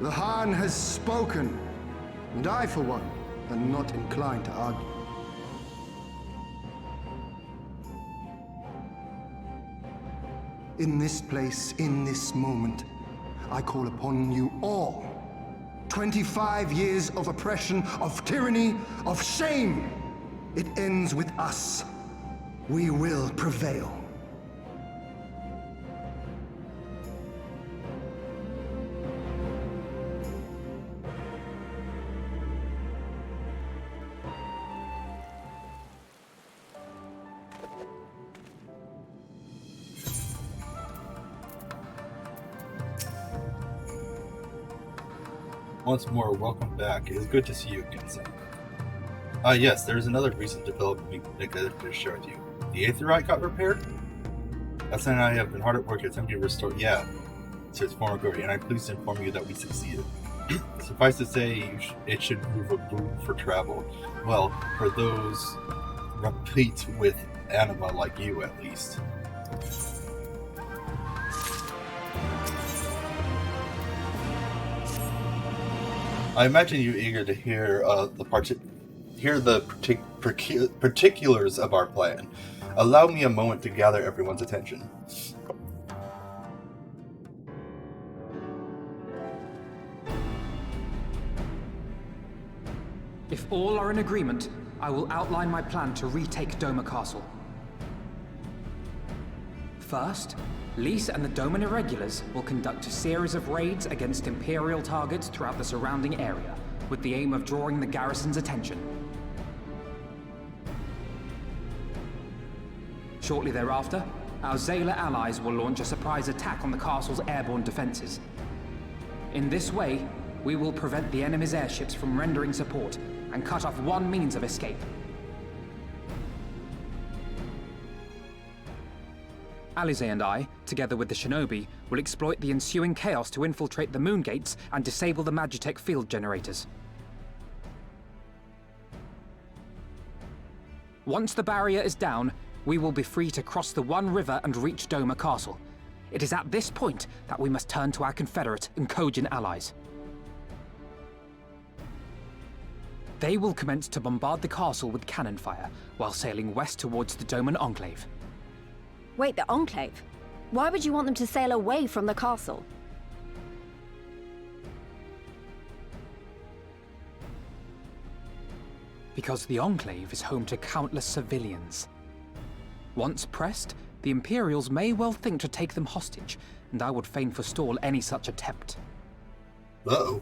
The Khan has spoken. And I, for one, am not inclined to argue. In this place, in this moment, I call upon you all. 25 years of oppression, of tyranny, of shame. It ends with us. We will prevail. Once more, welcome back. It is good to see you again, son. Yes, there's another recent development we could share with you. The Aetherite got repaired? Essa and I have been hard at work attempting to restore, to its former glory, and I'm pleased to inform you that we succeeded. Suffice to say, it should prove a boon for travel. Well, for those replete with anima like you, at least. I imagine you eager to hear the particulars of our plan. Allow me a moment to gather everyone's attention. If all are in agreement, I will outline my plan to retake Doma Castle. First, Lys and the Doman Irregulars will conduct a series of raids against Imperial targets throughout the surrounding area, with the aim of drawing the garrison's attention. Shortly thereafter, our Zayla allies will launch a surprise attack on the castle's airborne defenses. In this way, we will prevent the enemy's airships from rendering support and cut off one means of escape. Alize and I, together with the Shinobi, will exploit the ensuing chaos to infiltrate the moon gates and disable the Magitech field generators. Once the barrier is down, we will be free to cross the One River and reach Doma Castle. It is at this point that we must turn to our Confederate and Kojin allies. They will commence to bombard the castle with cannon fire, while sailing west towards the Doman Enclave. Wait, the Enclave? Why would you want them to sail away from the castle? Because the Enclave is home to countless civilians. Once pressed, the Imperials may well think to take them hostage, and I would fain forestall any such attempt. Uh-oh.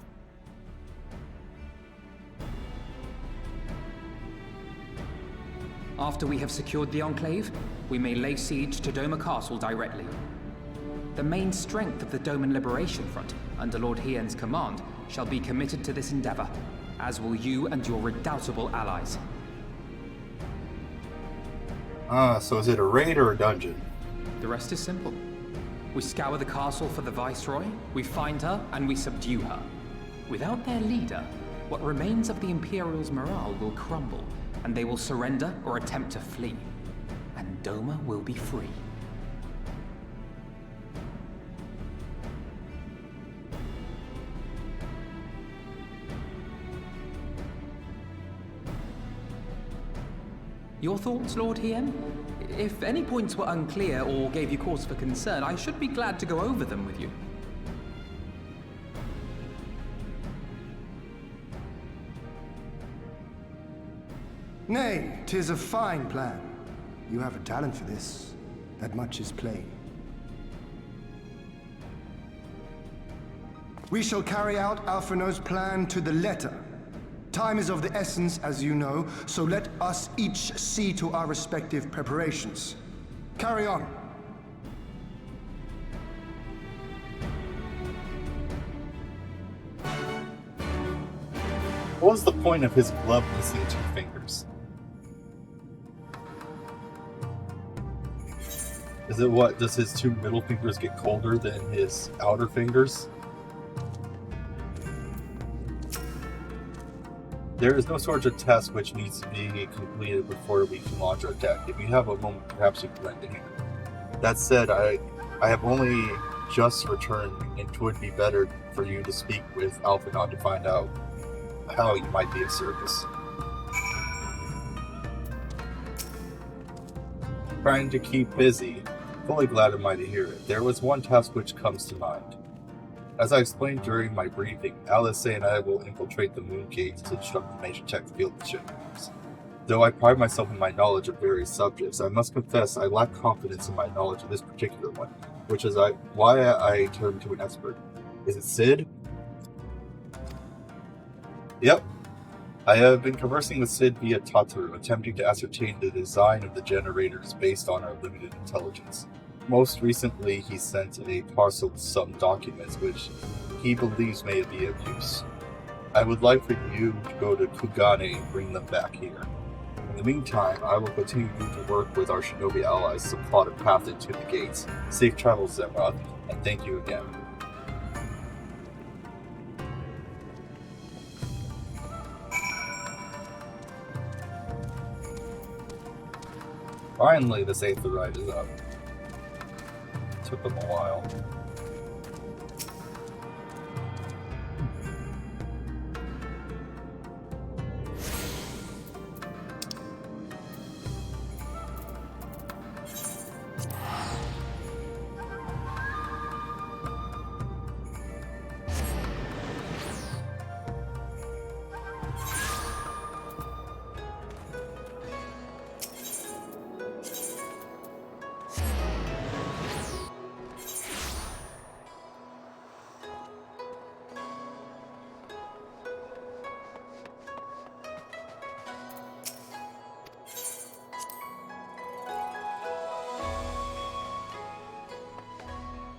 After we have secured the Enclave, we may lay siege to Doma Castle directly. The main strength of the Doman Liberation Front, under Lord Hien's command, shall be committed to this endeavor, as will you and your redoubtable allies. So is it a raid or a dungeon? The rest is simple. We scour the castle for the Viceroy, we find her, and we subdue her. Without their leader, what remains of the Imperials' morale will crumble, and they will surrender or attempt to flee. And Doma will be free. Your thoughts, Lord Hien? If any points were unclear or gave you cause for concern, I should be glad to go over them with you. Nay, 'tis a fine plan. You have a talent for this. That much is plain. We shall carry out Alphinaud's plan to the letter. Time is of the essence, as you know, so let us each see to our respective preparations. Carry on. What was the point of his glove missing 2 fingers? Is it what, does his 2 middle fingers get colder than his outer fingers? There is no sort of test which needs to be completed before we can launch our attack. If you have a moment, perhaps you can lend a hand. That said, I have only just returned, and it would be better for you to speak with Alphinaud to find out how you might be of service. Trying to keep busy. Fully glad am I to hear it. There was one task which comes to mind. As I explained during my briefing, Alysae and I will infiltrate the moon gates to disrupt the major tech field generators. Though I pride myself in my knowledge of various subjects, I must confess I lack confidence in my knowledge of this particular one, which is why I turned to an expert. Is it Sid? Yep. I have been conversing with Sid via Tataru, attempting to ascertain the design of the generators based on our limited intelligence. Most recently, he sent a parcel with some documents which he believes may be of use. I would like for you to go to Kugane and bring them back here. In the meantime, I will continue to work with our shinobi allies to plot a path into the gates. Safe travels, Zemroth, and thank you again. Finally, this 8th ride is up. Took them a while.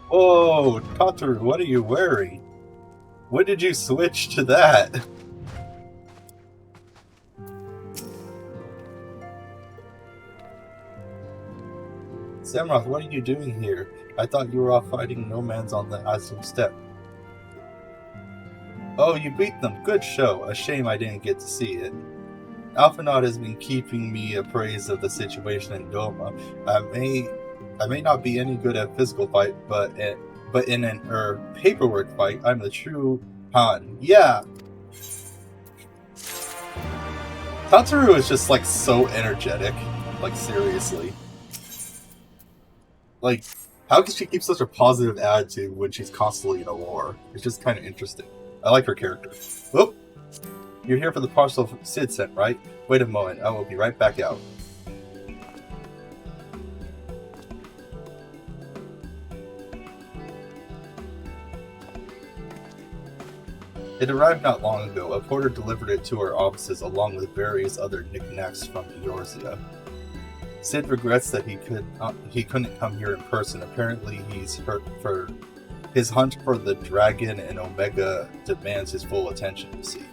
Whoa, Tataru, what are you wearing? When did you switch to that? Zemroth, what are you doing here? I thought you were off fighting nomads on the Azul steppe. Oh, you beat them. Good show. A shame I didn't get to see it. Alphinaud has been keeping me appraised of the situation in Doma. I may not be any good at physical fight, but in an paperwork fight, I'm the true Han. Yeah. Tataru is just like so energetic. Like seriously. Like, how can she keep such a positive attitude when she's constantly in a war? It's just kind of interesting. I like her character. Whoop! You're here for the parcel Sid sent, right? Wait a moment, I will be right back out. It arrived not long ago. A porter delivered it to our offices along with various other knickknacks from Eorzea. Sid regrets that he couldn't come here in person. Apparently he's hurt for his hunt for the dragon, and Omega demands his full attention, you see.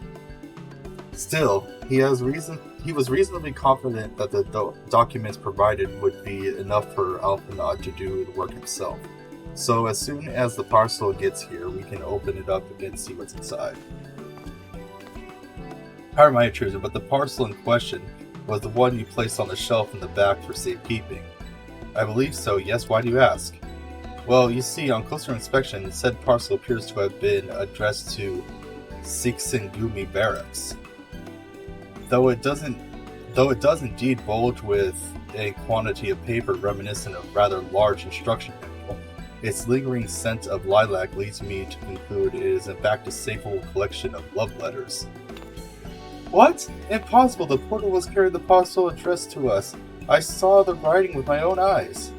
Still, he was reasonably confident that the documents provided would be enough for Alphinaud to do the work himself. So as soon as the parcel gets here, we can open it up and see what's inside. Pardon my intrusion, but the parcel in question was the one you placed on the shelf in the back for safekeeping. I believe so, yes, why do you ask? Well, you see, on closer inspection, said parcel appears to have been addressed to Siksengumi Barracks. Though it does indeed bulge with a quantity of paper reminiscent of rather large instruction manual, its lingering scent of lilac leads me to conclude it is in fact a safeable collection of love letters. What? Impossible! The porter was carrying the parcel addressed to us. I saw the writing with my own eyes.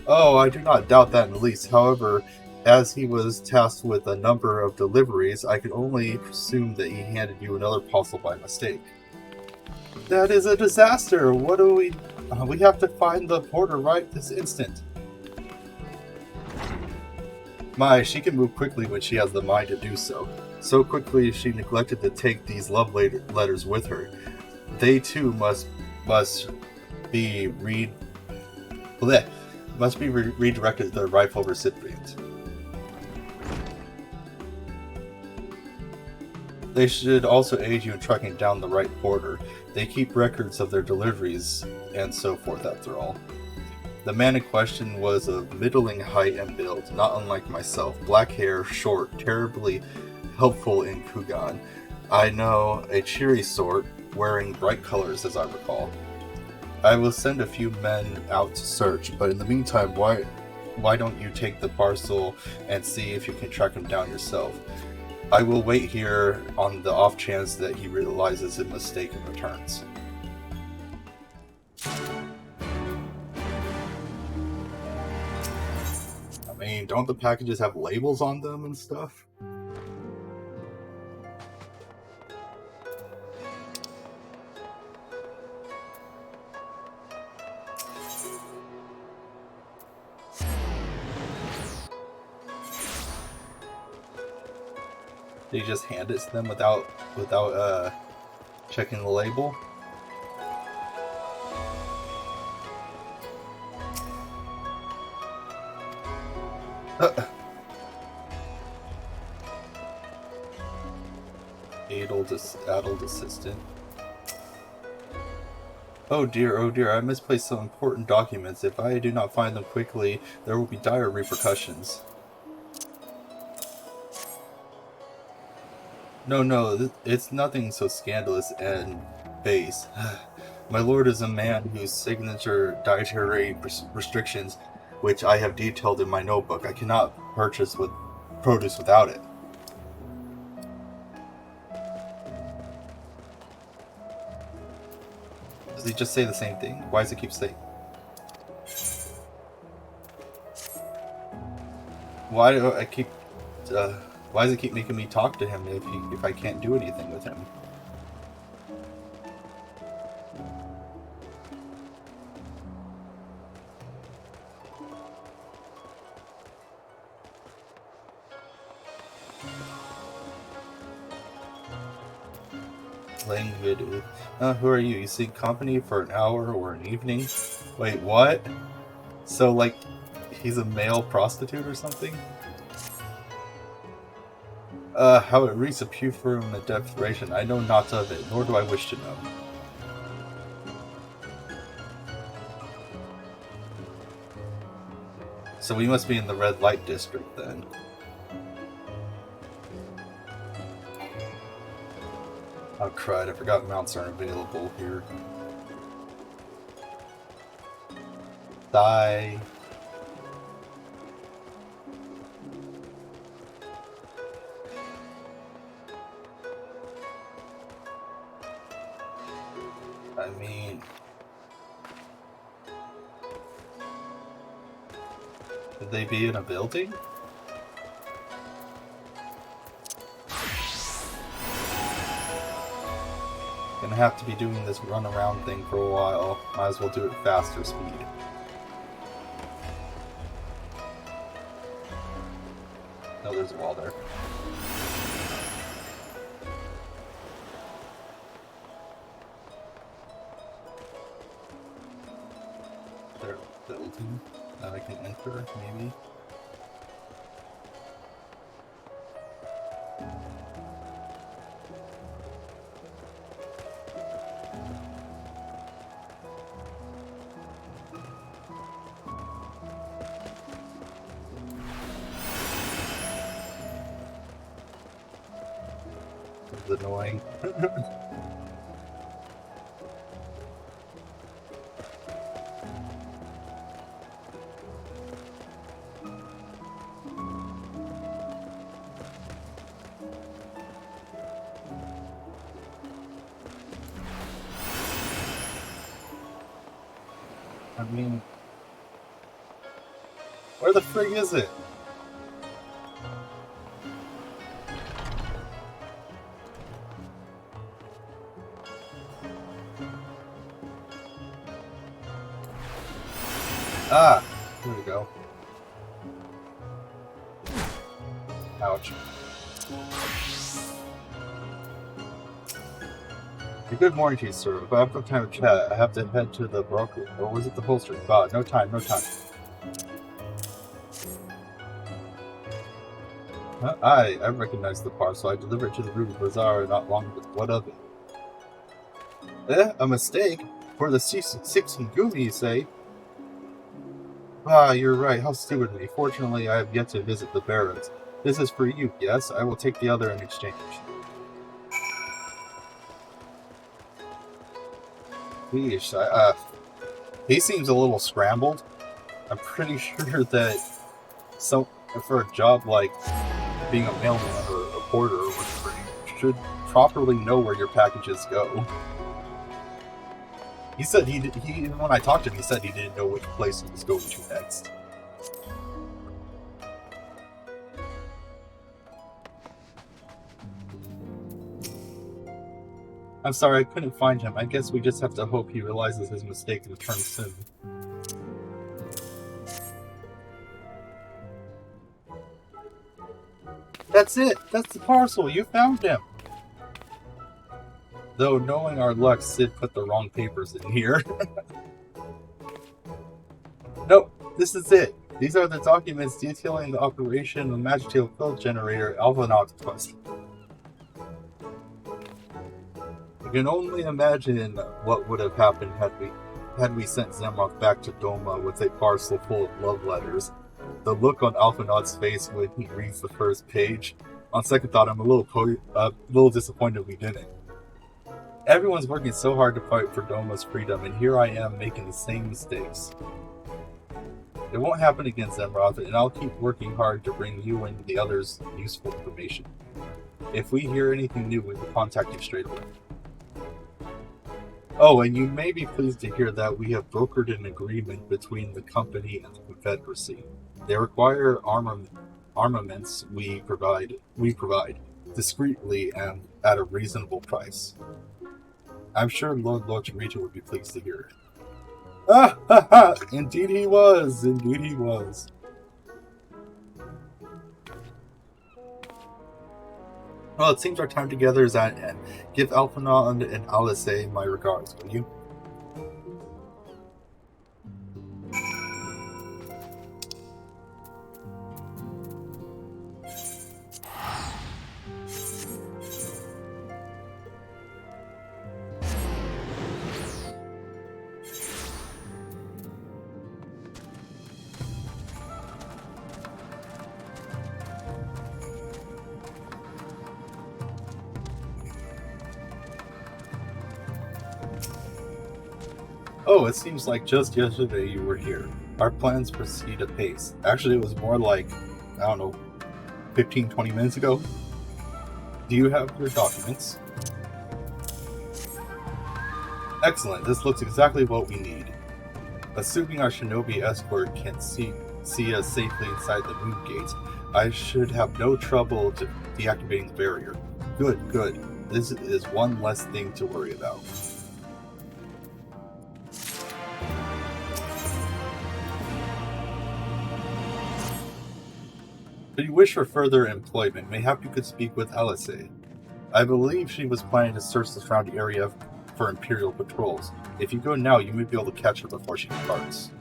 Oh, I do not doubt that in the least. However, as he was tasked with a number of deliveries, I can only presume that he handed you another parcel by mistake. That is a disaster! What do we have to find the porter right this instant. My, she can move quickly when she has the mind to do so. So quickly she neglected to take these love letters with her. They too must be redirected to the rightful recipient. They should also aid you in tracking down the right porter. They keep records of their deliveries and so forth after all. The man in question was of middling height and build, not unlike myself. Black hair, short, terribly helpful in Kugan. I know a cheery sort, wearing bright colors as I recall. I will send a few men out to search, but in the meantime, why don't you take the parcel and see if you can track him down yourself? I will wait here on the off chance that he realizes his mistake and returns. I mean, don't the packages have labels on them and stuff? Did you just hand it to them without checking the label? Addled assistant. Oh dear, I misplaced some important documents. If I do not find them quickly, there will be dire repercussions. No, it's nothing so scandalous and base. My lord is a man whose signature dietary restrictions, which I have detailed in my notebook. I cannot purchase with produce without it. Does he just say the same thing? Why does it keep saying? Why do I keep? Why does it keep making me talk to him if I can't do anything with him? Languid. Who are you? You seek company for an hour or an evening? Wait, what? So, like, he's a male prostitute or something? How it reeks of putrum and defloration. I know not of it, nor do I wish to know. So we must be in the red light district then. Oh crud, I forgot mounts aren't available here. Die. I mean... Could they be in a building? Gonna have to be doing this run around thing for a while. Might as well do it faster speed. Oh, there's a wall there. They're building that I can enter, maybe. It's annoying. I mean, where the frig is it? Ah, here we go. Ouch. Good morning to you, sir. If I have no time to chat, I have to head to the broker. Or was it the holster? God, no time, no time. I recognize the parcel. I delivered it to the Ruby Bazaar not long ago. What of it? A mistake? For the six and Gumi, you say? Ah, you're right. How stupid of me. Fortunately, I have yet to visit the barracks. This is for you, yes? I will take the other in exchange. Yeesh, he seems a little scrambled. I'm pretty sure that for a job like being a mailman or a porter or whatever, you should properly know where your packages go. He said when I talked to him, he said he didn't know which place he was going to next. I'm sorry, I couldn't find him. I guess we just have to hope he realizes his mistake and returns soon. That's it! That's the parcel! You found him! Though, knowing our luck, Sid put the wrong papers in here. Nope, this is it. These are the documents detailing the operation of the Magical Field Generator Alvanaut Quest. I can only imagine what would have happened had we sent Zemroth back to Doma with a parcel full of love letters. The look on Alphanaut's face when he reads the first page. On second thought, I'm a little disappointed we didn't. Everyone's working so hard to fight for Doma's freedom, and here I am making the same mistakes. It won't happen again, Zemroth, and I'll keep working hard to bring you and the others useful information. If we hear anything new, we will contact you straight away. Oh, and you may be pleased to hear that we have brokered an agreement between the company and the Confederacy. They require armaments we provide discreetly and at a reasonable price. I'm sure Lord Locharita would be pleased to hear it. Ah, ha, ha! Indeed he was! Indeed he was. Well, it seems our time together is at an end. Give Alphanaut and Alyce my regards, will you? Oh, it seems like just yesterday you were here. Our plans proceed apace. Actually, it was more like, I don't know, 15-20 minutes ago. Do you have your documents? Excellent, this looks exactly what we need. Assuming our shinobi escort can see us safely inside the moon gate, I should have no trouble deactivating the barrier. Good, good. This is one less thing to worry about. If you wish for further employment, mayhap you could speak with Alyce. I believe she was planning to search the surrounding area for Imperial patrols. If you go now, you may be able to catch her before she departs.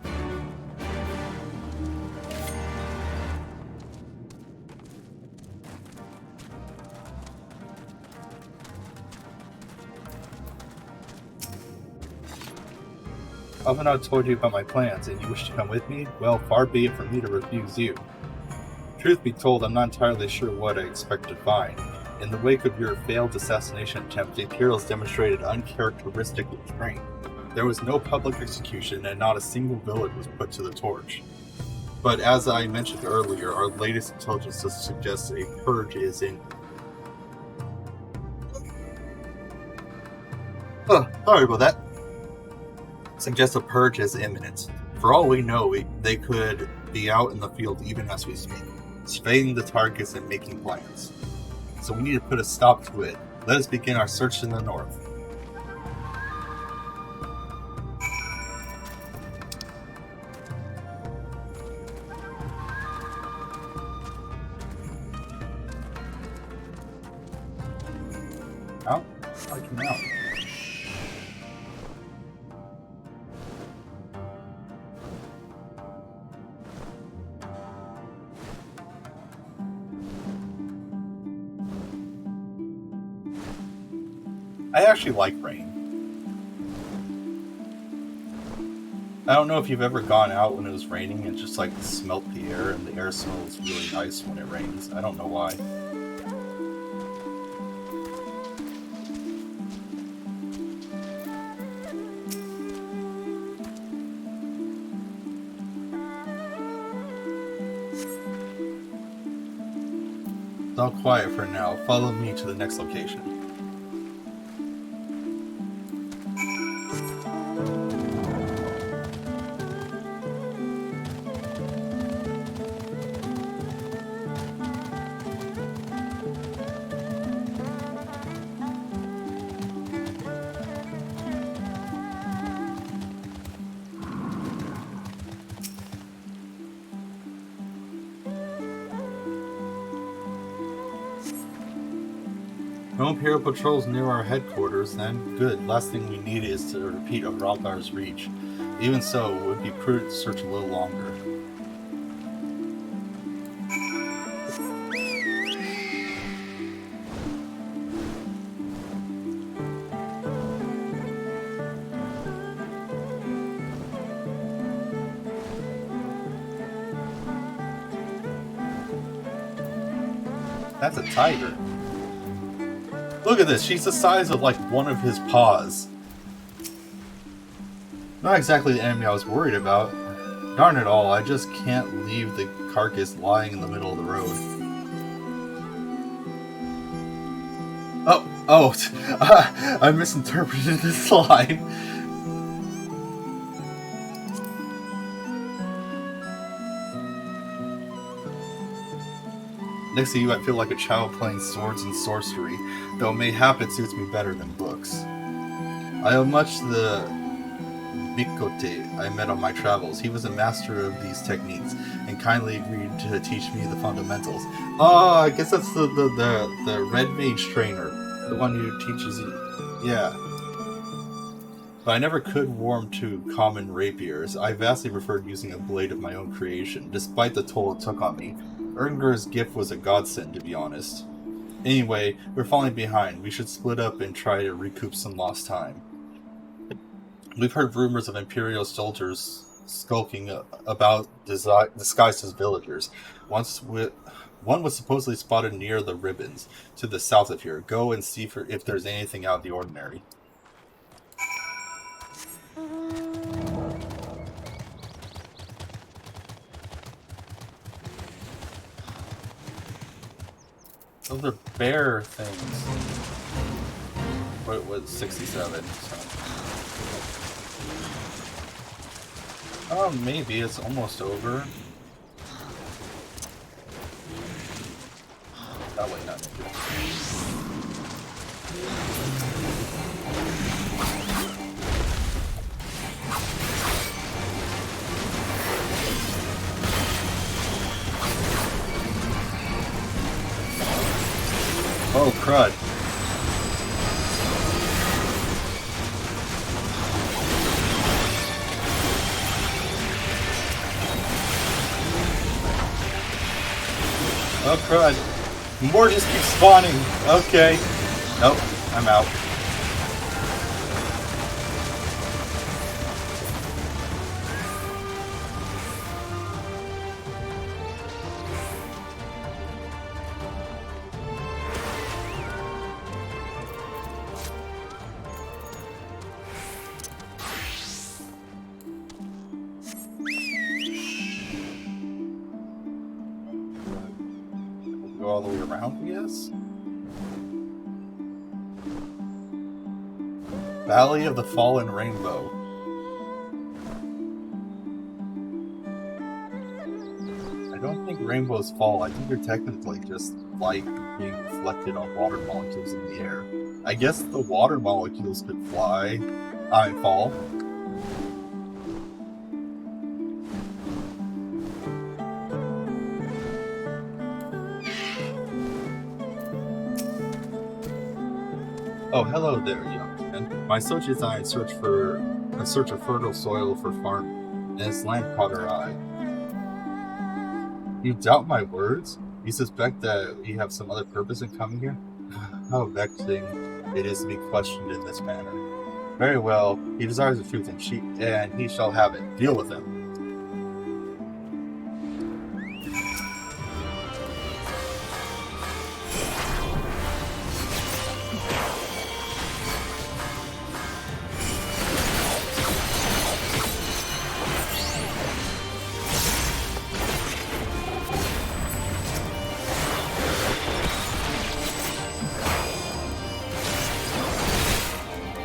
Alphanaut told you about my plans, and you wish to come with me? Well, far be it from me to refuse you. Truth be told, I'm not entirely sure what I expect to find. In the wake of your failed assassination attempt, the Imperials demonstrated uncharacteristic restraint. There was no public execution, and not a single village was put to the torch. But as I mentioned earlier, our latest intelligence suggests a purge is in. Sorry about that. Suggests a purge is imminent. For all we know, they could be out in the field even as we speak, surveying the targets and making plans. So we need to put a stop to it. Let us begin our search in the north. Out? I can out. I actually like rain. I don't know if you've ever gone out when it was raining and just like smelt the air, and the air smells really nice when it rains. I don't know why. It's all quiet for now. Follow me to the next location. No Imperial patrols near our headquarters, then. Good. Last thing we need is to repeat of Rothar's reach. Even so, it would be prudent to search a little longer. That's a tiger. Look at this, she's the size of like one of his paws. Not exactly the enemy I was worried about. Darn it all, I just can't leave the carcass lying in the middle of the road. I misinterpreted this line. Next to you, I feel like a child playing swords and sorcery, though mayhap it suits me better than books. I owe much to the Mikote I met on my travels. He was a master of these techniques, and kindly agreed to teach me the fundamentals. Oh, I guess that's the Red Mage trainer, the one who teaches you. Yeah. But I never could warm to common rapiers. I vastly preferred using a blade of my own creation, despite the toll it took on me. Ernger's gift was a godsend, to be honest. Anyway, we're falling behind. We should split up and try to recoup some lost time. We've heard rumors of Imperial soldiers skulking about disguised as villagers. One was supposedly spotted near the ribbons, to the south of here. Go and see if there's anything out of the ordinary. Those are bear things. But it was 67, so. Oh, maybe it's almost over. That way, not. Oh, crud. Oh, crud. More just keep spawning. Okay. Nope, I'm out. All the way around, I guess? Valley of the Fallen Rainbow. I don't think rainbows fall. I think they're technically just light being reflected on water molecules in the air. I guess the water molecules could fly. Fall. Oh, hello there, young man. My associates and I search of fertile soil for farming, and this land caught our eye. You doubt my words? You suspect that we have some other purpose in coming here? How vexing it is to be questioned in this manner. Very well, he desires the truth, and he shall have it. Deal with him.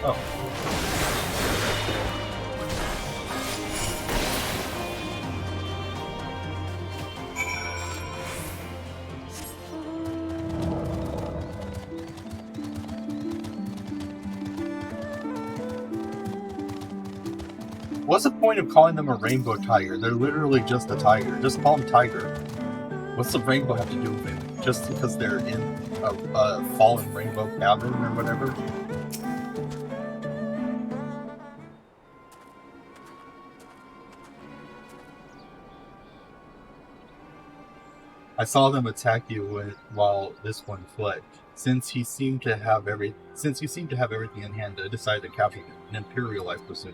Oh. What's the point of calling them a rainbow tiger? They're literally just a tiger. Just call them tiger. What's the rainbow have to do with it? Just because they're in a fallen rainbow cavern or whatever? I saw them attack you while this one fled. Since you seem to have everything in hand, I decided to capture you. An Imperial, I presume.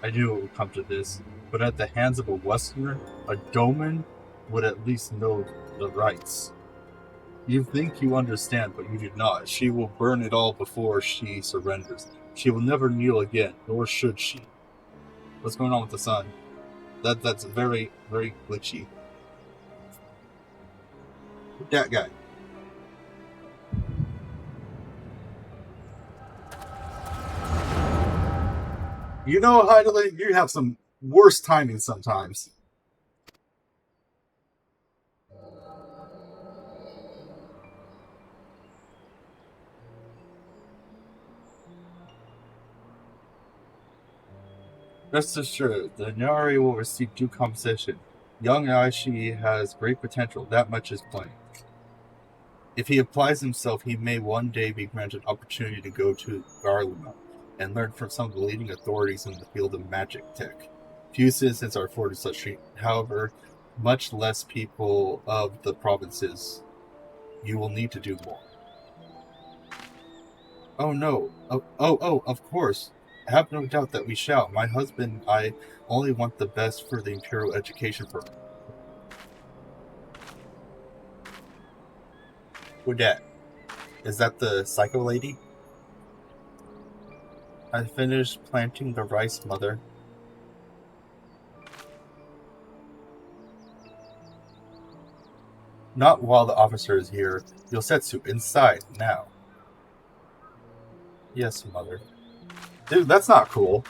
I knew it would come to this, but at the hands of a Westerner, a Doman would at least know the rights. You think you understand, but you do not. She will burn it all before she surrenders. She will never kneel again, nor should she. What's going on with the sun? That's very, very glitchy. That guy. You know, Heidelin, you have some worse timing sometimes. Rest assured, the Nari will receive due compensation. Young Aishi has great potential, that much is plain. If he applies himself, he may one day be granted opportunity to go to Garluma and learn from some of the leading authorities in the field of magic tech. Few citizens are afforded such treatment. However, much less people of the provinces. You will need to do more. Oh no. Oh, of course. I have no doubt that we shall. My husband and I only want the best for the Imperial education program. Who dat? Is that the psycho lady? I finished planting the rice, Mother. Not while the officer is here. Yosetsu, inside, now. Yes, Mother. Dude, that's not cool.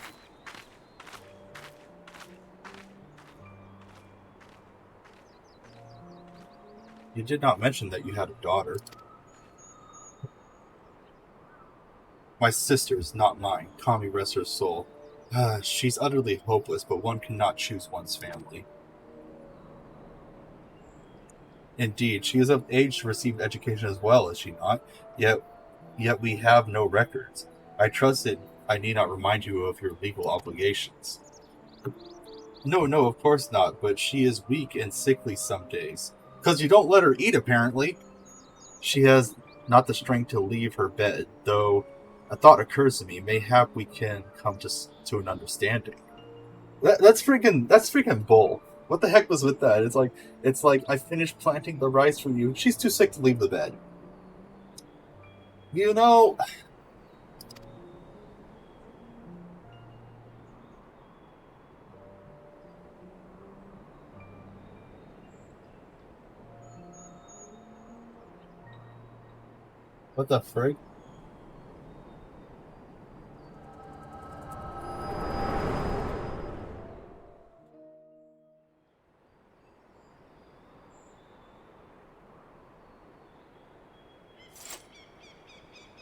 You did not mention that you had a daughter. My sister's, not mine. Kami rest her soul. She's utterly hopeless, but one cannot choose one's family. Indeed, she is of age to receive education as well, is she not? Yet we have no records. I trust that I need not remind you of your legal obligations. No, of course not, but she is weak and sickly some days. Because you don't let her eat, apparently. She has not the strength to leave her bed, though a thought occurs to me. Mayhap we can come to an understanding. That's freaking bull. What the heck was with that? It's like I finished planting the rice for you. She's too sick to leave the bed. You know, what the frig?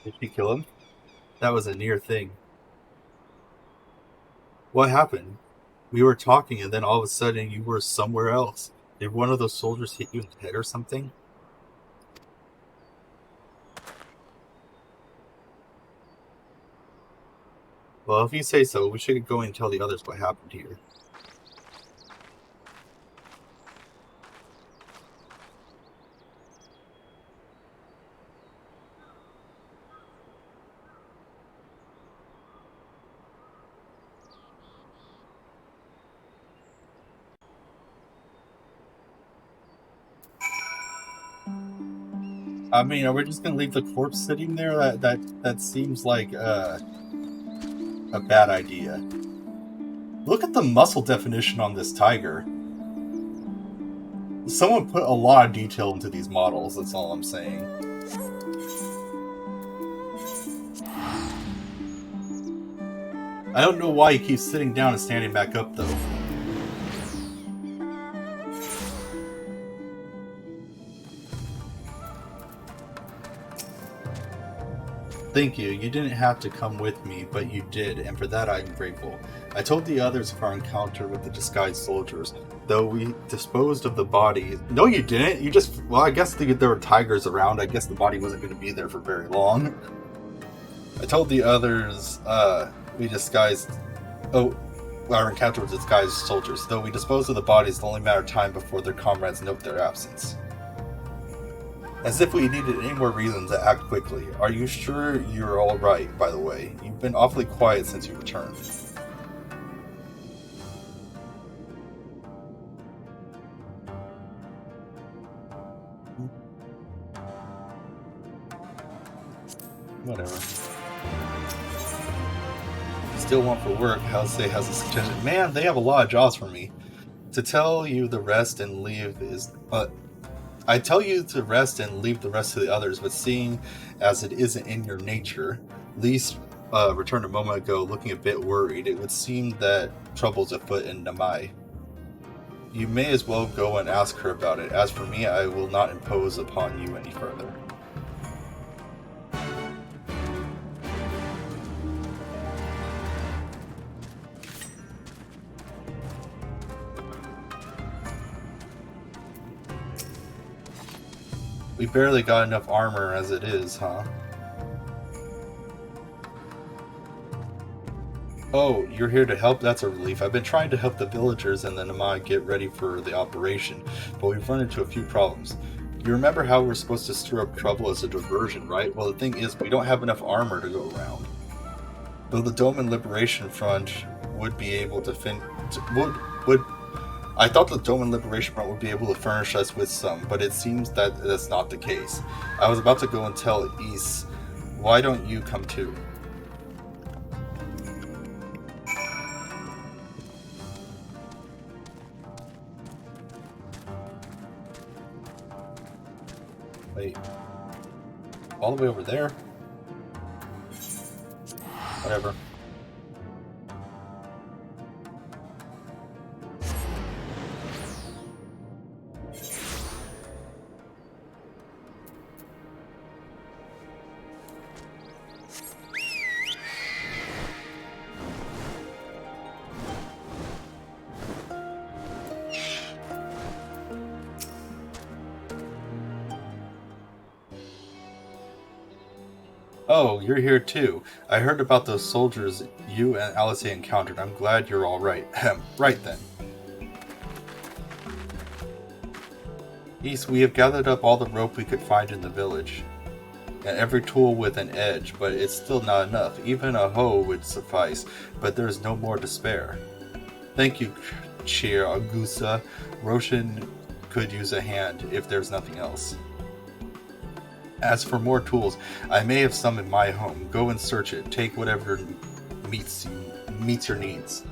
Did she kill him? That was a near thing. What happened? We were talking and then all of a sudden you were somewhere else. Did one of those soldiers hit you in the head or something? Well, if you say so, we should go and tell the others what happened here. I mean, are we just gonna leave the corpse sitting there? That seems like a bad idea. Look at the muscle definition on this tiger. Someone put a lot of detail into these models, that's all I'm saying. I don't know why he keeps sitting down and standing back up, though. Thank you. You didn't have to come with me, but you did, and for that I'm grateful. I told the others of our encounter with the disguised soldiers, though we disposed of the body. No, you didn't. You just... Well, I guess there were tigers around. I guess the body wasn't going to be there for very long. I told the others, we disguised... Oh, our encounter with disguised soldiers. Though we disposed of the bodies, it only matter of time before their comrades note their absence. As if we needed any more reasons to act quickly. Are you sure you're all right, by the way? You've been awfully quiet since you returned. Whatever. Still want for work. Eorzea has a suggestion. Man, they have a lot of jobs for me. To tell you the rest and leave is... I tell you to rest and leave the rest to the others, but seeing as it isn't in your nature, Lise returned a moment ago looking a bit worried. It would seem that trouble's afoot in Namai. You may as well go and ask her about it. As for me, I will not impose upon you any further. We barely got enough armor as it is, huh? Oh, you're here to help? That's a relief. I've been trying to help the villagers and the Namai get ready for the operation, but we've run into a few problems. You remember how we're supposed to stir up trouble as a diversion, right? Well, the thing is, we don't have enough armor to go around. Though the Doman Liberation Front would be able to I thought the Doman Liberation Front would be able to furnish us with some, but it seems that that's not the case. I was about to go and tell Ys. Why don't you come too? Wait. All the way over there? Whatever. Oh, you're here too. I heard about those soldiers you and Eorzea encountered. I'm glad you're all right. Right then. Ys, we have gathered up all the rope we could find in the village, and every tool with an edge, but it's still not enough. Even a hoe would suffice, but there is no more to spare. Thank you, Cheer Augusta. Roshan could use a hand if there's nothing else. As for more tools, I may have some in my home. Go and search it. Take whatever meets your needs.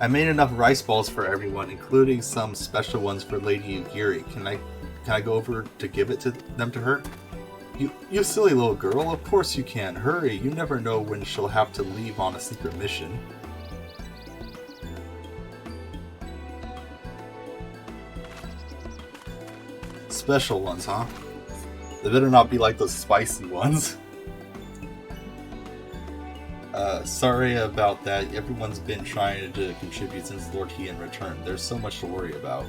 I made enough rice balls for everyone, including some special ones for Lady Ugiri. Can I go over to give it to them to her? You silly little girl. Of course you can. Hurry. You never know when she'll have to leave on a secret mission. Special ones, huh? They better not be like those spicy ones. Sorry about that. Everyone's been trying to contribute since Lord Hien returned. There's so much to worry about.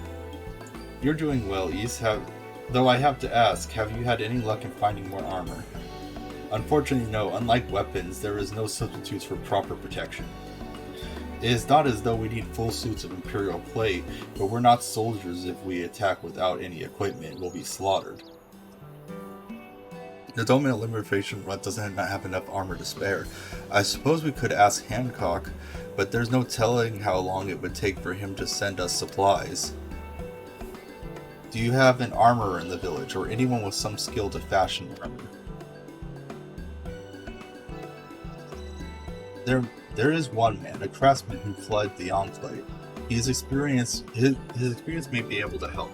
You're doing well, Ys. Though I have to ask, have you had any luck in finding more armor? Unfortunately, no. Unlike weapons, there is no substitutes for proper protection. It is not as though we need full suits of Imperial plate, but we're not soldiers. If we attack without any equipment, we'll be slaughtered. The Doman Liberation Front doesn't have enough armor to spare. I suppose we could ask Hancock, but there's no telling how long it would take for him to send us supplies. Do you have an armorer in the village, or anyone with some skill to fashion armor? There is one man, a craftsman who fled the Enclave. His experience may be able to help.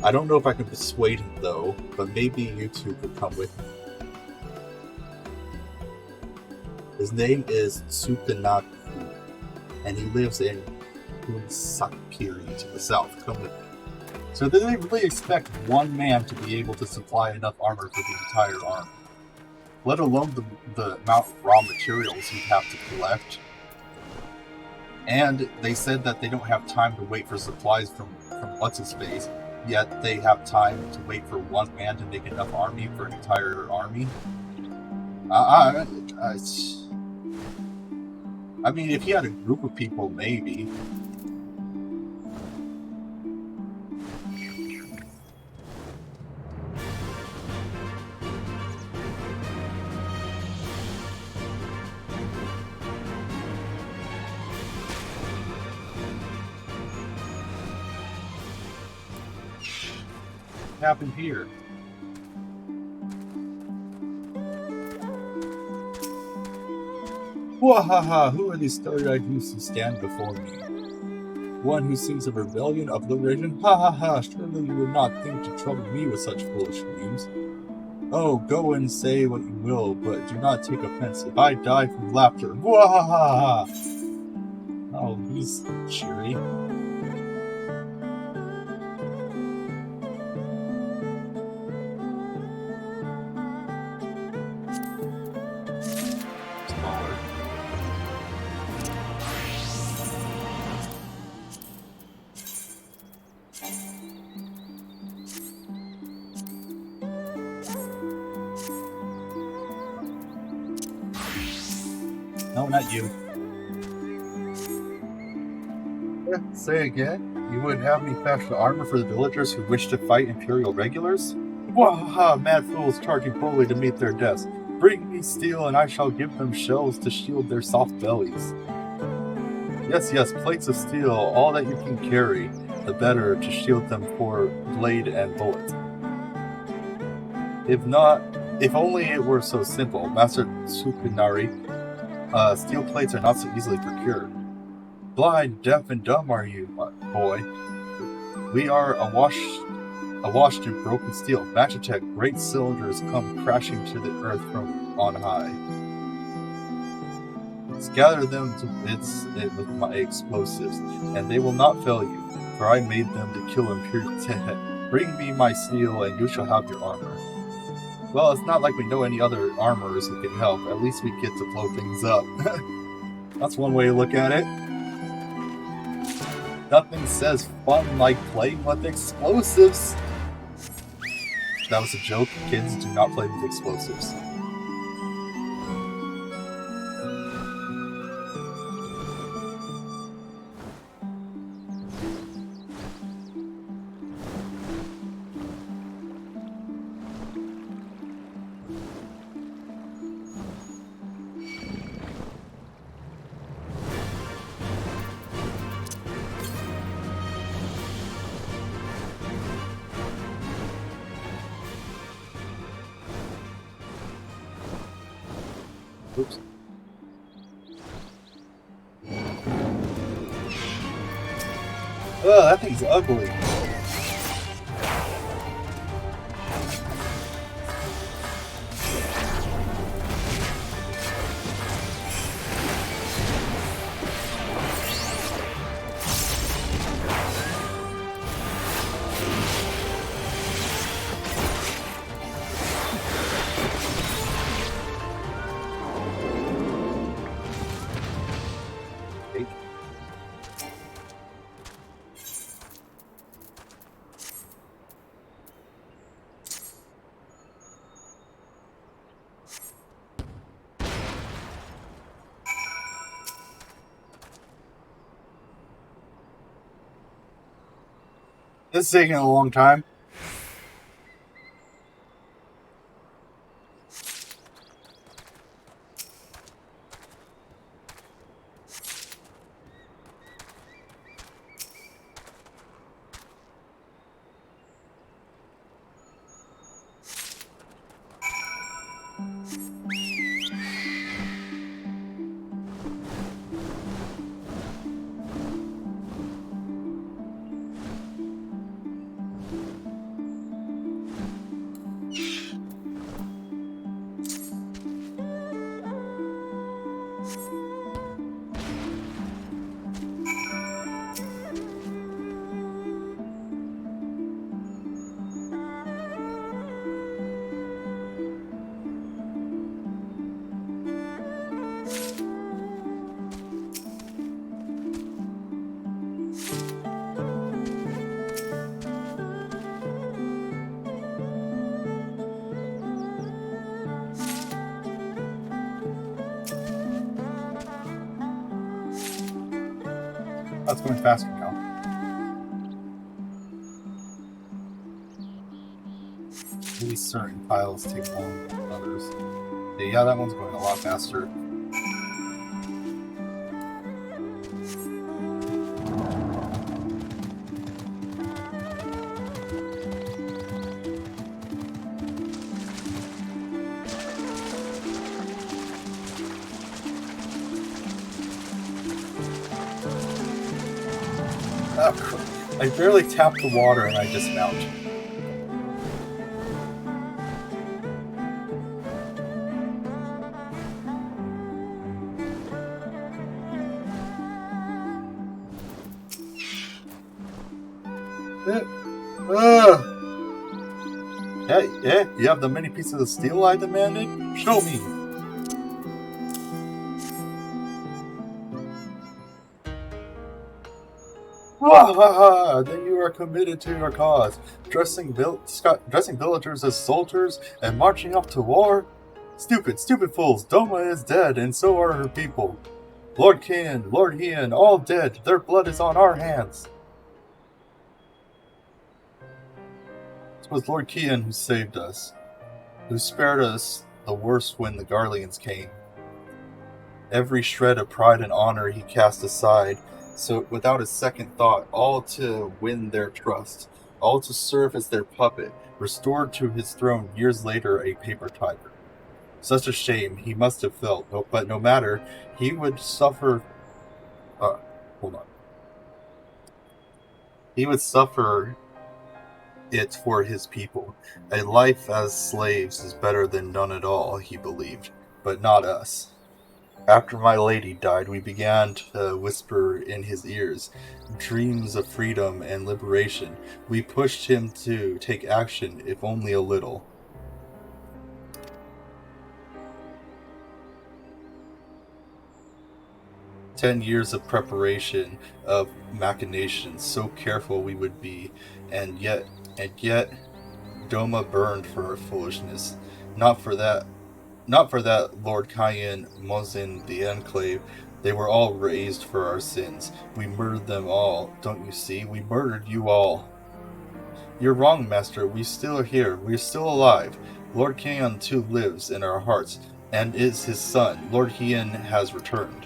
I don't know if I can persuade him though, but maybe you two could come with me. His name is Tsukanaku, and he lives in Unsakiri to the south. Come with me. So they really expect one man to be able to supply enough armor for the entire army, let alone the amount of raw materials you'd have to collect. And they said that they don't have time to wait for supplies from what's-his-face, yet they have time to wait for one man to make enough army for an entire army. I mean, if he had a group of people, maybe. What happened here? Wahaha! Who are these starry-eyed youths who stand before me? One who sings of rebellion, of liberation? Ha ha ha! Surely you would not think to trouble me with such foolish dreams. Oh, go and say what you will, but do not take offense if I die from laughter. Wahaha! Oh, he's cheery. No, not you. Say again? You wouldn't have me fashion armor for the villagers who wish to fight Imperial regulars? Wahaha! Mad fools charging boldly to meet their deaths. Bring me steel, and I shall give them shells to shield their soft bellies. Yes, yes, plates of steel, all that you can carry, the better to shield them for blade and bullet. If only it were so simple, Master Tsukunari. Steel plates are not so easily procured. Blind, deaf, and dumb are you, boy. We are awash in broken steel. Magitech, great cylinders come crashing to the earth from on high. Scatter them to bits with my explosives, and they will not fail you, for I made them to kill Imperial. Bring me my steel, and you shall have your armor. Well, it's not like we know any other armorers who can help. At least we get to blow things up. That's one way to look at it. Nothing says fun like playing with explosives. That was a joke. Kids do not play with explosives. Oops. Oh, that thing's ugly. This is taking a long time. That's going faster now. Maybe certain tiles take longer than others. Yeah, that one's going a lot faster. I barely tap the water and I dismount. Yeah, you have the many pieces of steel I demanded? Show me! Then you are committed to your cause, dressing villagers as soldiers and marching off to war? Stupid fools, Doma is dead, and so are her people. Lord Kin, Lord Ian, all dead, their blood is on our hands. It was Lord Kian who saved us, who spared us the worst when the Garleans came. Every shred of pride and honor he cast aside, so without a second thought, all to win their trust, all to serve as their puppet, restored to his throne years later a paper tiger. Such a shame he must have felt, but no matter, he would suffer... He would suffer it for his people. A life as slaves is better than none at all, he believed, but not us. After my lady died, we began to whisper in his ears dreams of freedom and liberation. We pushed him to take action, if only a little. "10 years of preparation, of machinations, so careful we would be, and yet, Doma burned for our foolishness. Not for that, Lord Cayenne, Mozin, the Enclave. They were all raised for our sins. We murdered them all. Don't you see? We murdered you all." "You're wrong, Master. We're still here. We're still alive. Lord Cayenne too lives in our hearts, and is his son. Lord Hien has returned."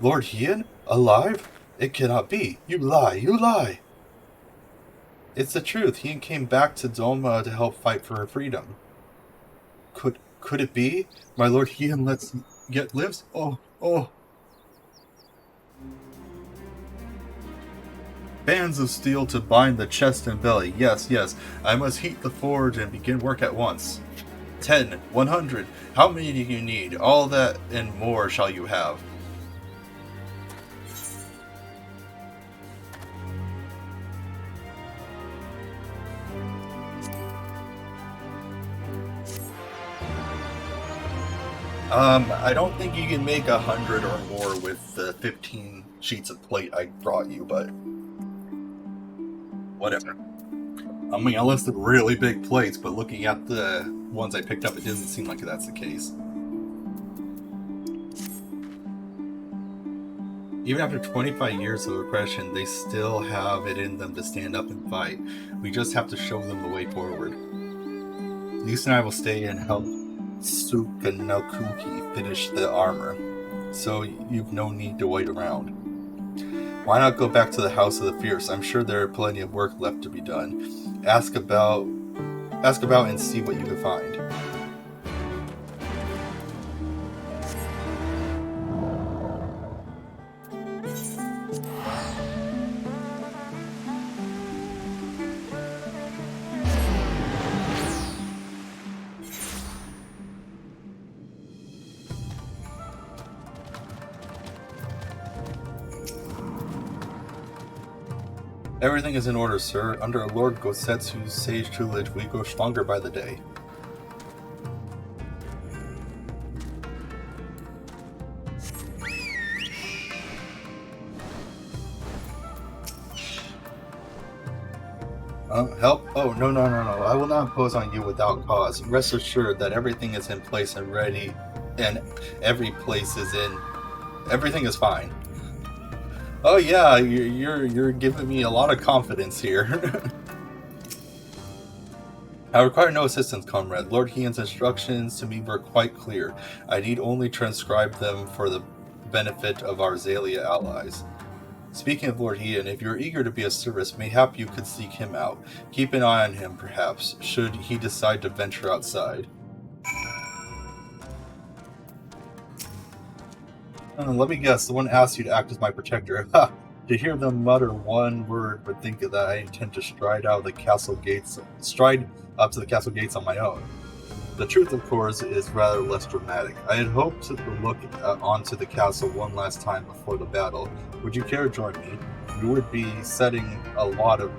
"Lord Hien? Alive? It cannot be. You lie, you lie." "It's the truth. Hien came back to Doma to help fight for her freedom." Could it be? My Lord Hien lives? Oh. Bands of steel to bind the chest and belly. Yes. I must heat the forge and begin work at once. 10, 100. How many do you need? All that and more shall you have. I don't think you can make 100 or more with the 15 sheets of plate I brought you, but whatever. I mean, I listed really big plates, but looking at the ones I picked up, it doesn't seem like that's the case. Even after 25 years of oppression, they still have it in them to stand up and fight. We just have to show them the way forward. Lisa and I will stay and help Sukanokuki finish the armor, so you've no need to wait around. Why not go back to the House of the Fierce? I'm sure there are plenty of work left to be done. Ask about and see what you can find. Everything is in order, sir. Under Lord Gosetsu's sage tutelage, we grow stronger by the day. Help? Oh, no. I will not impose on you without cause. Rest assured that everything is in place and ready, and everything is fine. Oh yeah, you're giving me a lot of confidence here. I require no assistance, comrade. Lord Hian's instructions to me were quite clear. I need only transcribe them for the benefit of our Zalia allies. Speaking of Lord Hian, if you're eager to be of service, mayhap you could seek him out. Keep an eye on him, perhaps, should he decide to venture outside. Let me guess, someone asked you to act as my protector. Ha! To hear them mutter one word would think that I intend to stride up to the castle gates on my own. The truth, of course, is rather less dramatic. I had hoped to look onto the castle one last time before the battle. Would you care to join me? You would be setting a lot of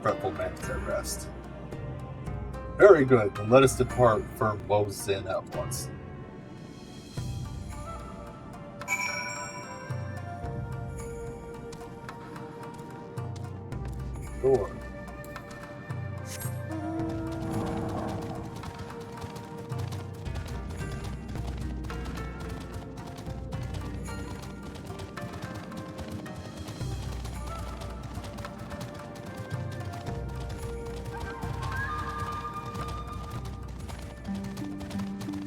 fretful minds at rest. Very good, then let us depart for Wozin at once. Sure.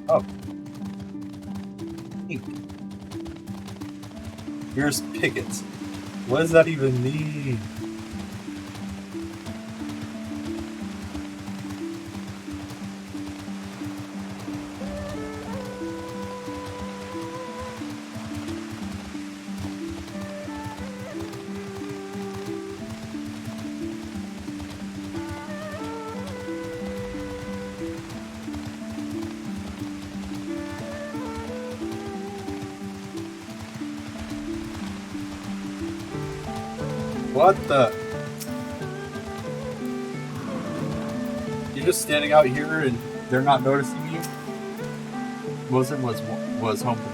Oh. Here's pickets. What does that even mean? What the? You're just standing out here and they're not noticing you? Wozin was home to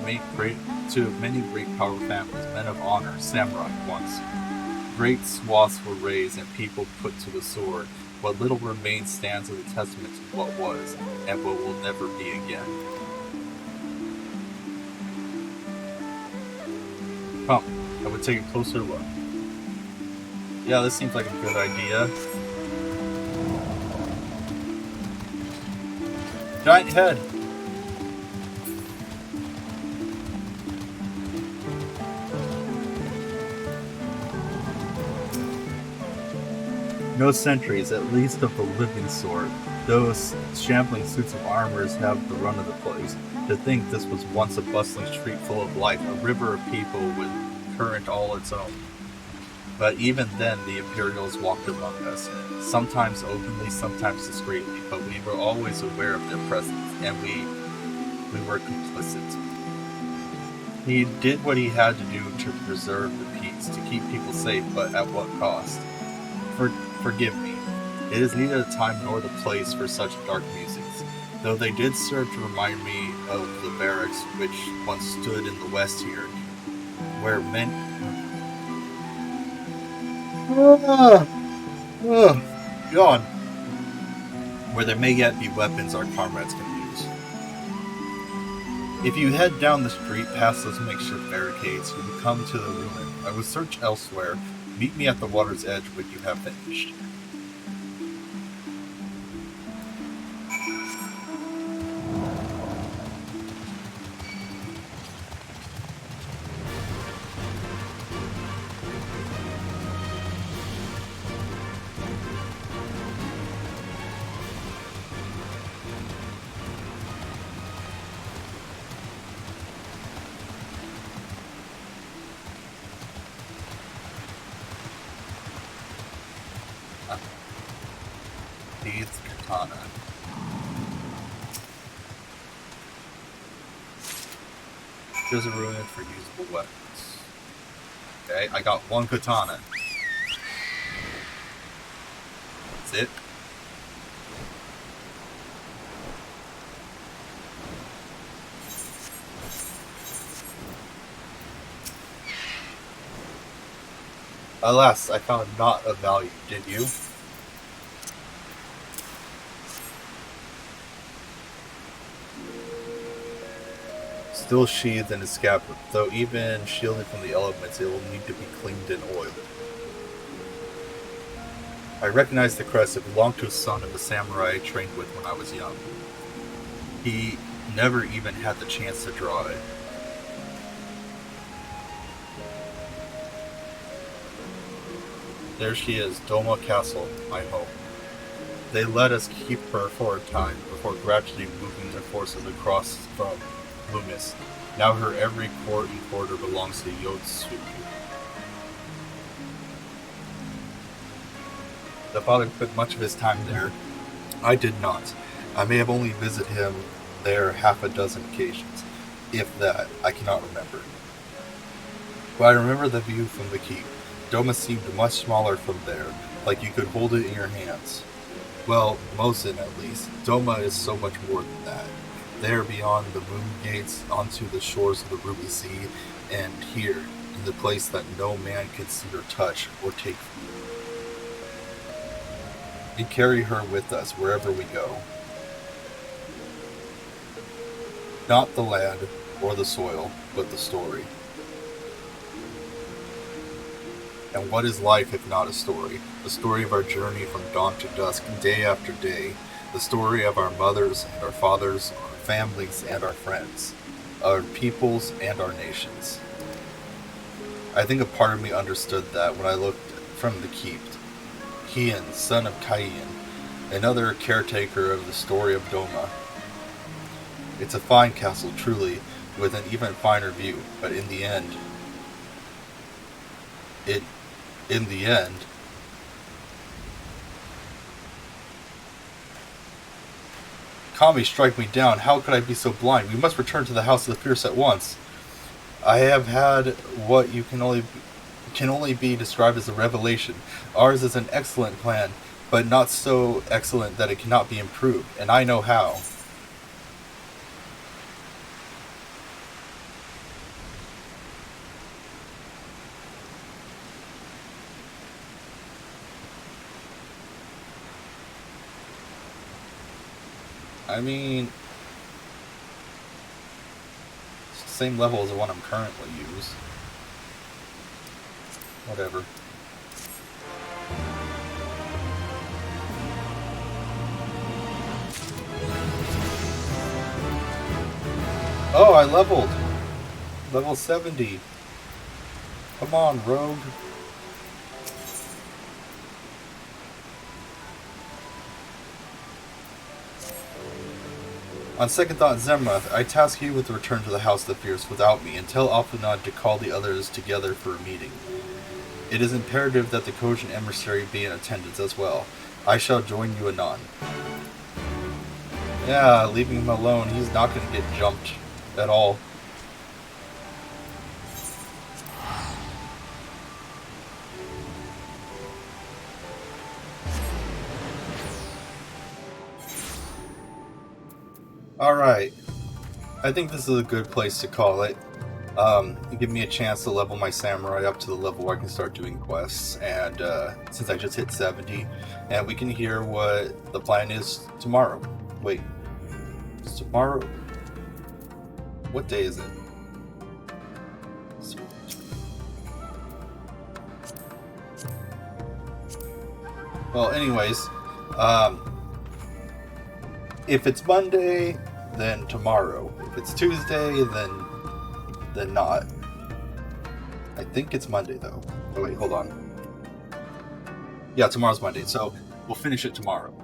many great powerful families, men of honor, samurai once. Great swaths were razed and people put to the sword. What little remains stands as a testament to what was and what will never be again. Come, I would take a closer look. Yeah, this seems like a good idea. Giant head! No sentries, at least of the living sort. Those shambling suits of armors have the run of the place. To think this was once a bustling street full of life, a river of people with current all its own. But even then, the Imperials walked among us, sometimes openly, sometimes discreetly, but we were always aware of their presence, and we were complicit. He did what he had to do to preserve the peace, to keep people safe, but at what cost? Forgive me. It is neither the time nor the place for such dark musics, though they did serve to remind me of the barracks which once stood in the west here, where men... Yawn. Where there may yet be weapons our comrades can use. If you head down the street past those makeshift barricades, you will come to the ruin. I will search elsewhere. Meet me at the water's edge when you have finished. Katana. There's a ruin for usable weapons. Okay, I got one katana. That's it. Alas, I found not of value, did you? still sheathed in his scabbard, though even shielded from the elements, it will need to be cleaned and oiled. I recognized the crest. It belonged to a son of the samurai I trained with when I was young. He never even had the chance to draw it. There she is, Doma Castle, my home. They let us keep her for a time, before gradually moving their forces across from Loomis. Now her every court and quarter belongs to Yotsuyu. The father spent much of his time there. I did not. I may have only visited him there half a dozen occasions. If that, I cannot remember. But I remember the view from the keep. Doma seemed much smaller from there, like you could hold it in your hands. Well, Mosin at least. Doma is so much more than that. There beyond the moon gates, onto the shores of the Ruby Sea, and here, in the place that no man can see or touch or take from you. We carry her with us wherever we go. Not the land or the soil, but the story. And what is life if not a story? The story of our journey from dawn to dusk, day after day. The story of our mothers and our fathers, our families and our friends. Our peoples and our nations. I think a part of me understood that when I looked from the keep. Hien, son of Kaian, another caretaker of the story of Doma. It's a fine castle, truly, with an even finer view, but in the end, Kami, strike me down. How could I be so blind? We must return to the House of the Fierce at once. I have had what you can only be described as a revelation. Ours is an excellent plan, but not so excellent that it cannot be improved, and I know how. I mean, it's the same level as the one I'm currently using. Whatever. Oh, I leveled! Level 70. Come on, rogue. On second thought, Zemrath, I task you with the return to the House of the Fierce without me, and tell Alphinaud to call the others together for a meeting. It is imperative that the Kojin emissary be in attendance as well. I shall join you anon. Yeah, leaving him alone, he's not going to get jumped at all. Alright, I think this is a good place to call it. Give me a chance to level my samurai up to the level where I can start doing quests, and since I just hit 70, and we can hear what the plan is tomorrow. Wait, is tomorrow? What day is it? Well, anyways, if it's Monday, then tomorrow. If it's Tuesday, then not. I think it's Monday though. Oh wait, hold on. Yeah, tomorrow's Monday, so we'll finish it tomorrow.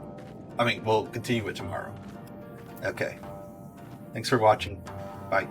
I mean, we'll continue it tomorrow. Okay. Thanks for watching. Bye.